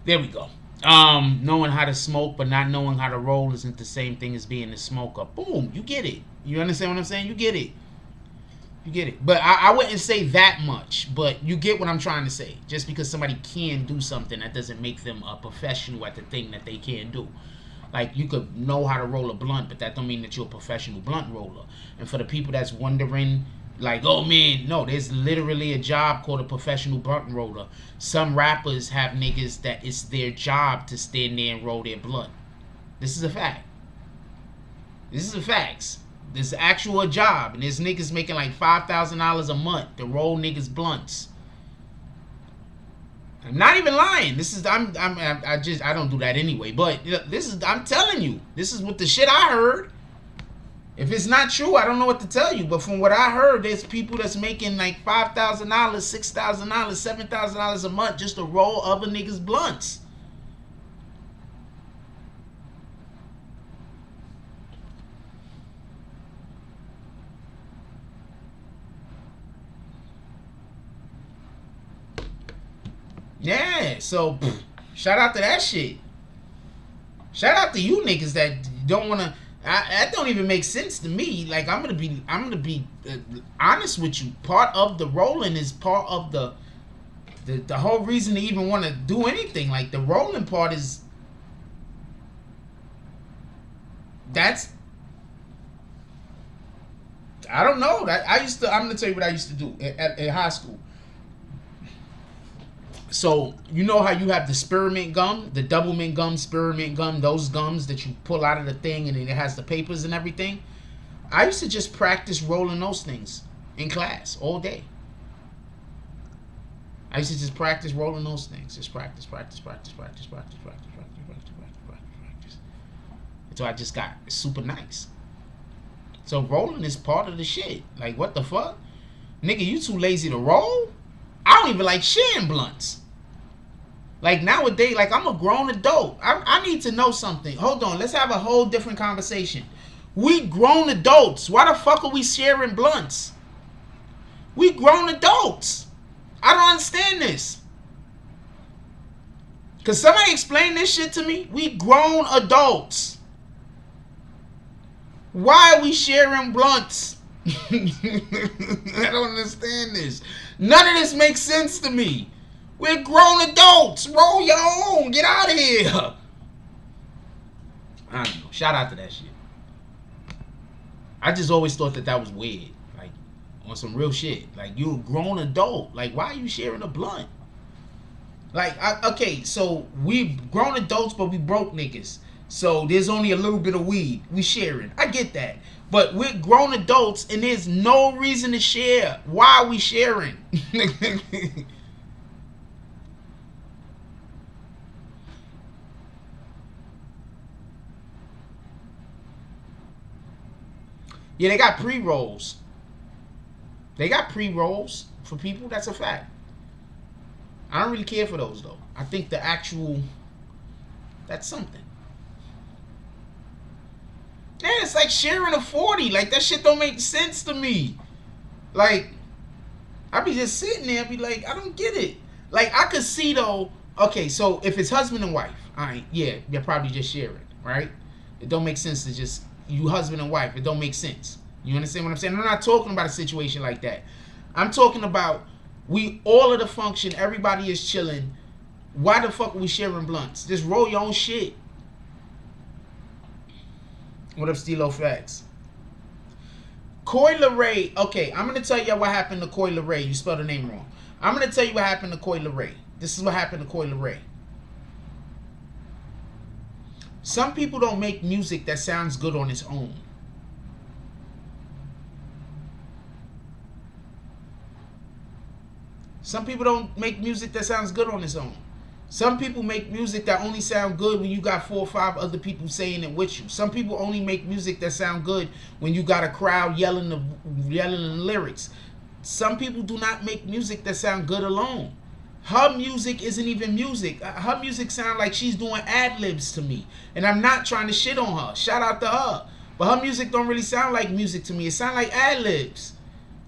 There we go. Knowing how to smoke but not knowing how to roll isn't the same thing as being a smoker. Boom, you get it. You understand what I'm saying? You get it. You get it. But I wouldn't say that much, but you get what I'm trying to say. Just because somebody can do something, that doesn't make them a professional at the thing that they can do. Like, you could know how to roll a blunt, but that don't mean that you're a professional blunt roller. And for the people that's wondering, like, oh man, no, there's literally a job called a professional blunt roller. Some rappers have niggas that it's their job to stand there and roll their blunt. This is a fact. This is a facts. This is actual a job, and there's niggas making like $5,000 a month to roll niggas blunts. I'm not even lying. This is I don't do that anyway. But this is, I'm telling you, this is what the shit I heard. If it's not true, I don't know what to tell you. But from what I heard, there's people that's making like $5,000, $6,000, $7,000 a month just to roll other niggas' blunts. Yeah, so shout out to that shit. Shout out to you niggas that don't want to. That don't even make sense to me. Like, I'm gonna be honest with you. Part of the rolling is part of the whole reason to even want to do anything. Like, the rolling part is I don't know. I'm gonna tell you what I used to do at high school. So, you know how you have the spearmint gum, the double mint gum, spearmint gum, those gums that you pull out of the thing and then it has the papers and everything? I used to just practice rolling those things in class all day. I used to just practice rolling those things. Just practice. Until I just got super nice. So rolling is part of the shit. Like, what the fuck? Nigga, you too lazy to roll? I don't even like sharing blunts. Like, nowadays, like, I'm a grown adult. I need to know something. Hold on, let's have a whole different conversation. We grown adults. Why the fuck are we sharing blunts? We grown adults. I don't understand this. Cause somebody explain this shit to me. We grown adults. Why are we sharing blunts? I don't understand this. None of this makes sense to me. We're grown adults. Roll your own. Get out of here. I don't know. Shout out to that shit. I just always thought that was weird. Like, on some real shit. Like, you're a grown adult. Like, why are you sharing a blunt? Like, okay, so we grown adults, but we broke niggas. So there's only a little bit of weed. We sharing. I get that. But we're grown adults and there's no reason to share. Why are we sharing? Yeah, they got pre-rolls. They got pre-rolls for people. That's a fact. I don't really care for those, though. I think the actual... That's something. Man, it's like sharing a 40. Like, that shit don't make sense to me. Like, I be just sitting there and be like, I don't get it. Like, I could see, though... Okay, so if it's husband and wife, all right, yeah, they're probably just sharing, right? It don't make sense to just... You husband and wife, it don't make sense. You understand what I'm saying? I'm not talking about a situation like that. I'm talking about we all of the function, everybody is chilling. Why the fuck are we sharing blunts? Just roll your own shit. What up, Stilo Facts? Coi Leray. Okay, I'm gonna tell you what happened to Coi Leray. You spelled her name wrong. I'm gonna tell you what happened to Coi Leray. This is what happened to Coi Leray. Some people don't make music that sounds good on its own. Some people don't make music that sounds good on its own. Some people make music that only sound good when you got 4 or 5 other people saying it with you. Some people only make music that sound good when you got a crowd yelling the lyrics. Some people do not make music that sound good alone. Her music isn't even music. Her music sounds like she's doing ad-libs to me. And I'm not trying to shit on her. Shout out to her. But her music don't really sound like music to me. It sounds like ad-libs.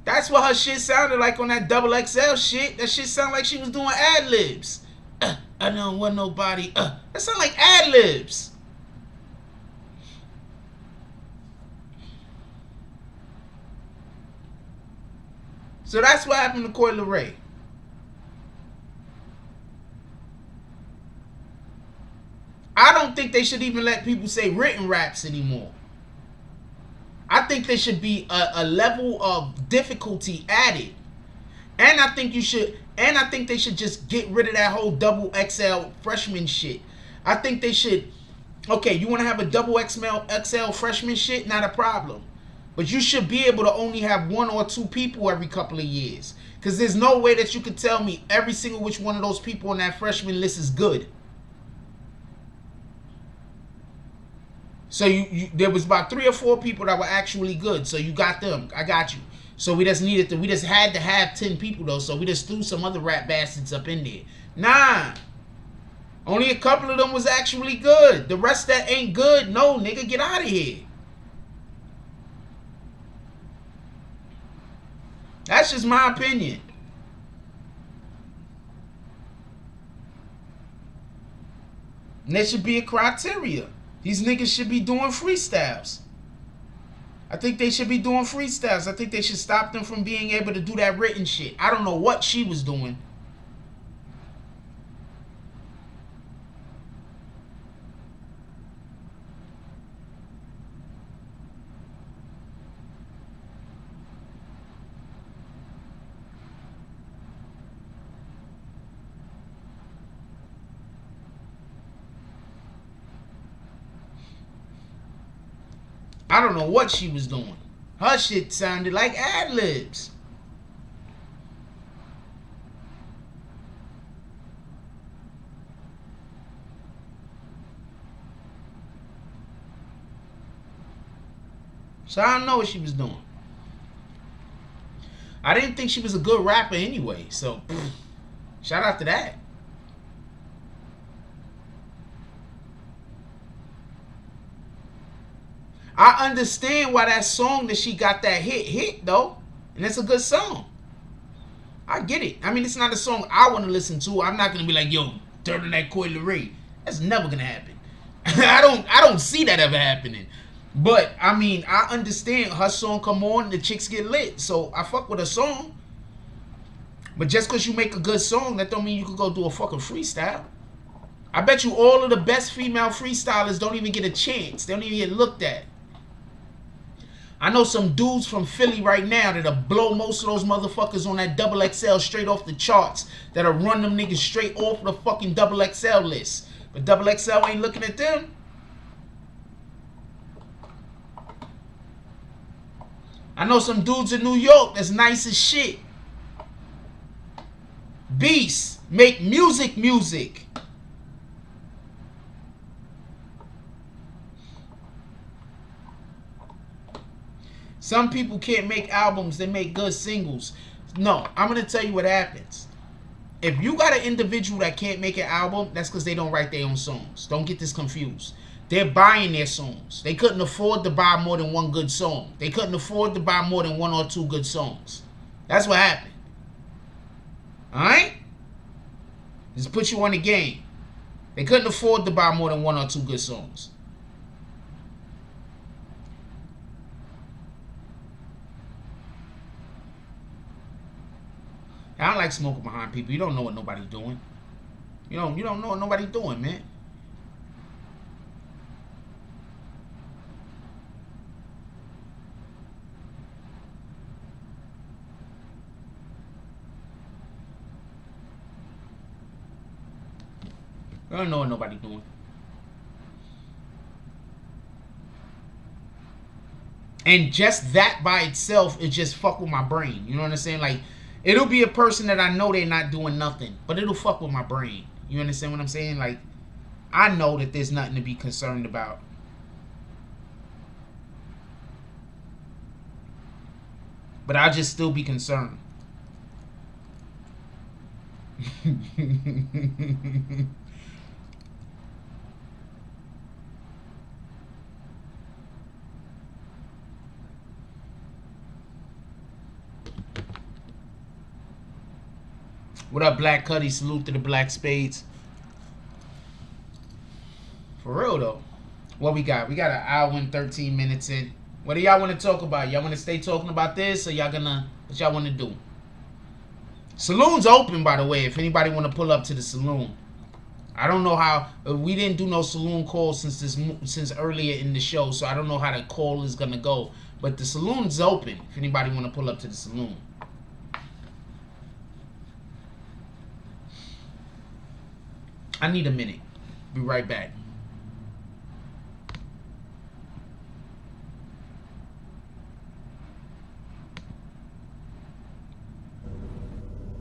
That's what her shit sounded like on that XXL shit. That shit sounded like she was doing ad-libs. I don't want nobody. That sound like ad-libs. So that's what happened to Coi Leray. I don't think they should even let people say written raps anymore. I think there should be a level of difficulty added. And I think they should just get rid of that whole XXL freshman shit. I think they should, okay, you want to have a XXL freshman shit? Not a problem. But you should be able to only have 1 or 2 people every couple of years. Because there's no way that you could tell me every single which one of those people on that freshman list is good. So there was about 3 or 4 people that were actually good. So you got them. I got you. So we just had to have 10 people though. So we just threw some other rat bastards up in there. Nah. Only a couple of them was actually good. The rest that ain't good, no, nigga, get out of here. That's just my opinion. And there should be a criteria. These niggas should be doing freestyles. I think they should be doing freestyles. I think they should stop them from being able to do that written shit. I don't know what she was doing. I don't know what she was doing. Her shit sounded like ad-libs. So I don't know what she was doing. I didn't think she was a good rapper anyway. So, shout out to that. I understand why that song that she got that hit though. And it's a good song. I get it. I mean, it's not a song I want to listen to. I'm not going to be like, yo, turn on that Coi Leray. That's never going to happen. I don't see that ever happening. But, I mean, I understand her song come on, the chicks get lit. So, I fuck with her song. But just because you make a good song, that don't mean you can go do a fucking freestyle. I bet you all of the best female freestylers don't even get a chance. They don't even get looked at. I know some dudes from Philly right now that'll blow most of those motherfuckers on that XXL straight off the charts. That'll run them niggas straight off the fucking XXL list. But XXL ain't looking at them. I know some dudes in New York that's nice as shit. Beatz make music. Some people can't make albums, they make good singles. No, I'm going to tell you what happens. If you got an individual that can't make an album, that's because they don't write their own songs. Don't get this confused. They're buying their songs. They couldn't afford to buy more than one good song. They couldn't afford to buy more than 1 or 2 good songs. That's what happened. Alright? Just put you on the game. They couldn't afford to buy more than 1 or 2 good songs. I don't like smoking behind people. You don't know what nobody's doing. You don't know what nobody's doing, man. I don't know what nobody's doing. And just that by itself, it just fuck with my brain. You know what I'm saying? Like, it'll be a person that I know they're not doing nothing, but it'll fuck with my brain. You understand what I'm saying? Like, I know that there's nothing to be concerned about. But I'll just still be concerned. What up, Black Cuddy? Salute to the Black Spades. For real, though. What we got? We got an hour and 13 minutes in. What do y'all want to talk about? Y'all want to stay talking about this, or y'all gonna... What y'all want to do? Saloon's open, by the way, if anybody want to pull up to the saloon. I don't know how... We didn't do no saloon call since earlier in the show, so I don't know how the call is gonna go. But the saloon's open, if anybody want to pull up to the saloon. I need a minute. Be right back.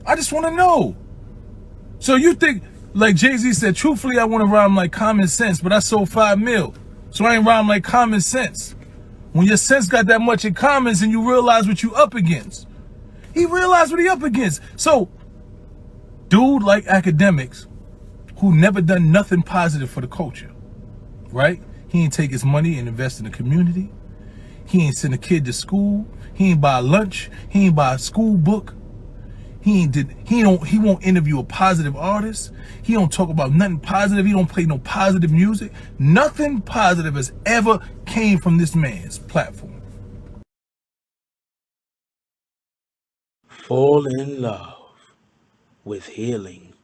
I just want to know. So you think, like Jay-Z said, truthfully, I want to rhyme like common sense, but I sold 5 mil. So I ain't rhyme like common sense. When your sense got that much in commons and you realize what you up against. He realized what he up against. So, dude like academics who never done nothing positive for the culture, right? He ain't take his money and invest in the community. He ain't send a kid to school. He ain't buy lunch. He ain't buy a school book. He won't interview a positive artist. He don't talk about nothing positive. He don't play no positive music. Nothing positive has ever came from this man's platform. Fall in love with healing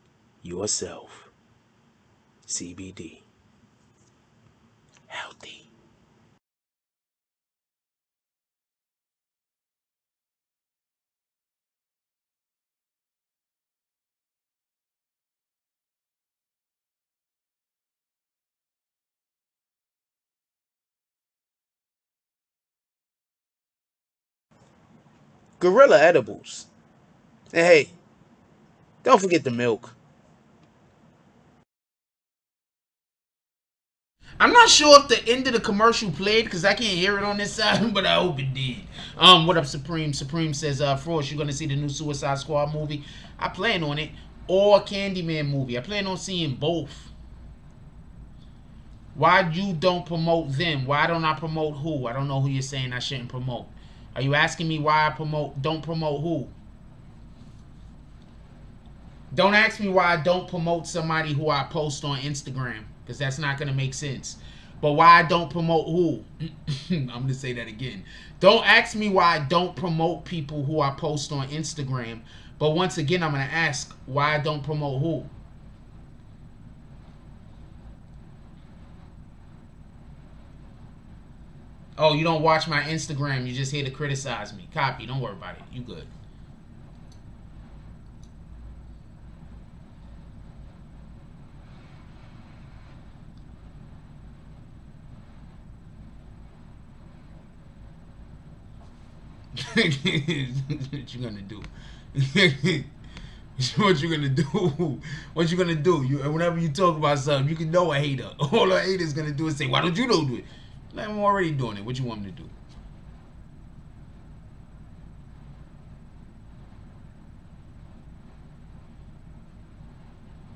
yourself. CBD. Healthy. Gorilla edibles. And hey, don't forget the milk. I'm not sure if the end of the commercial played because I can't hear it on this side, but I hope it did. What up, Supreme? Supreme says, Frost, you're gonna see the new Suicide Squad movie. I plan on it, or Candyman movie. I plan on seeing both. Why you don't promote them? Why don't I promote who? I don't know who you're saying I shouldn't promote. Are you asking me why I don't promote who? Don't ask me why I don't promote somebody who I post on Instagram, because that's not going to make sense. But why I don't promote who? I'm going to say that again. Don't ask me why I don't promote people who I post on Instagram. But once again, I'm going to ask why I don't promote who? Oh, you don't watch my Instagram. You just here to criticize me. Copy. Don't worry about it. You good. What you gonna do? What you gonna do? What you gonna do? Whenever you talk about something, you can know a hater. All a hater's gonna do is say, "Why don't you do it?" Like, I'm already doing it. What you want me to do?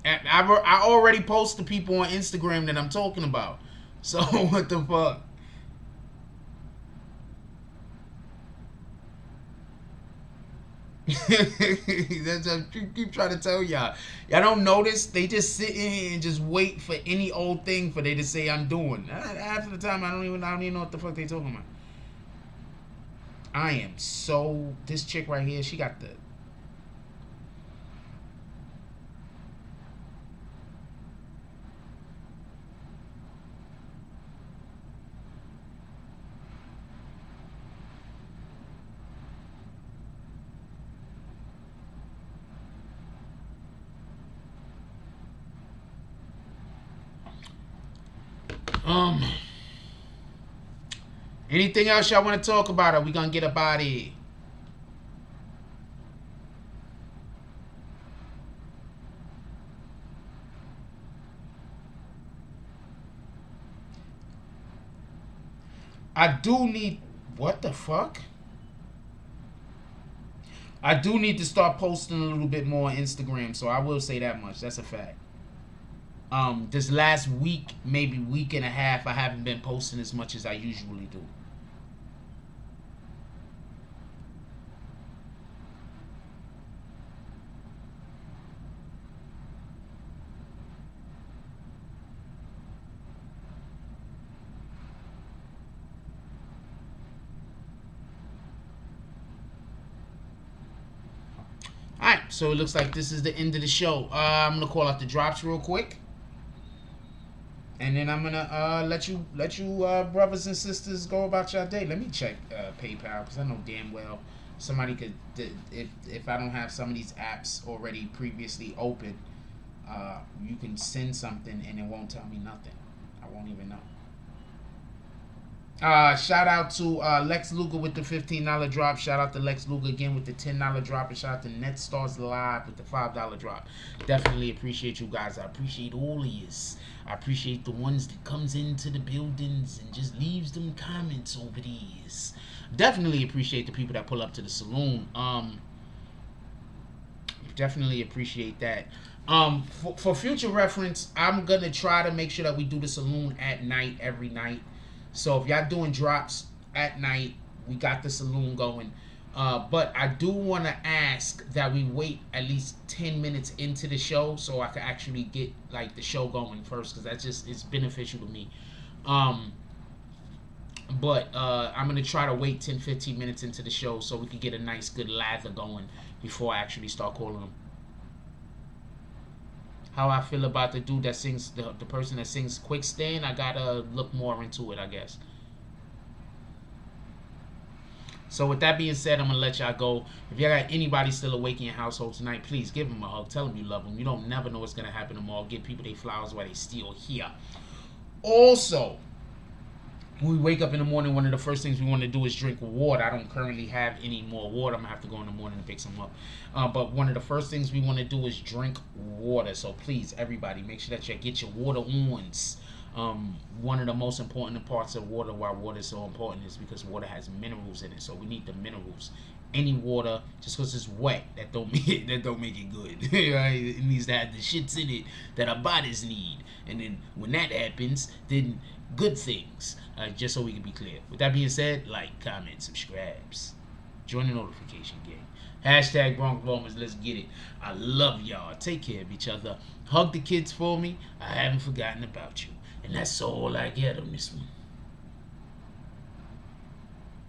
I already post to people on Instagram that I'm talking about. So what the fuck? That's what I keep trying to tell y'all. Y'all don't notice? They just sit in here and just wait for any old thing for they to say I'm doing. Half of the time I don't even know what the fuck they talking about. I am so, this chick right here, she got the, anything else y'all want to talk about? Are we gonna get up out of here? I do need, what the fuck? I do need to start posting a little bit more on Instagram, so I will say that much. That's a fact. This last week, maybe week and a half, I haven't been posting as much as I usually do. Alright, so it looks like this is the end of the show. I'm gonna call out the drops real quick. And then I'm gonna let you brothers and sisters go about your day. Let me check PayPal, because I know damn well somebody could, if I don't have some of these apps already previously open, you can send something and it won't tell me nothing. I won't even know. Shout out to Lex Luger with the $15 drop. Shout out to Lex Luger again with the $10 drop. And shout out to NetStars Live with the $5 drop. Definitely appreciate you guys. I appreciate all of yous. I appreciate the ones that comes into the buildings and just leaves them comments over these. Definitely appreciate the people that pull up to the saloon. Definitely appreciate that. For future reference, I'm gonna try to make sure that we do the saloon at night every night. So if y'all doing drops at night, we got the saloon going. But I do want to ask that we wait at least 10 minutes into the show so I can actually get like the show going first, because that's just, it's beneficial to me. But I'm gonna try to wait 10-15 minutes into the show so we can get a nice good lather going before I actually start calling them. How I feel about the dude that sings, the person that sings Quick Stand, I gotta look more into it, I guess. So with that being said, I'm gonna let y'all go. If y'all got anybody still awake in your household tonight, please give them a hug. Tell them you love them. You don't never know what's gonna happen tomorrow. Give people their flowers while they still here. Also, when we wake up in the morning, one of the first things we want to do is drink water. I don't currently have any more water. I'm going to have to go in the morning and pick some up. But one of the first things we want to do is drink water. So please, everybody, make sure that you get your water ons. One of the most important parts of water, why water is so important, is because water has minerals in it. So we need the minerals. Any water, just because it's wet, that don't make it good. Right? It needs to have the shits in it that our bodies need. And then when that happens, then good things. Just so we can be clear. With that being said, like, comment, subscribes. Join the notification gang. Hashtag Bronx Bombers, let's get it. I love y'all. Take care of each other. Hug the kids for me. I haven't forgotten about you. And that's all I get on this one.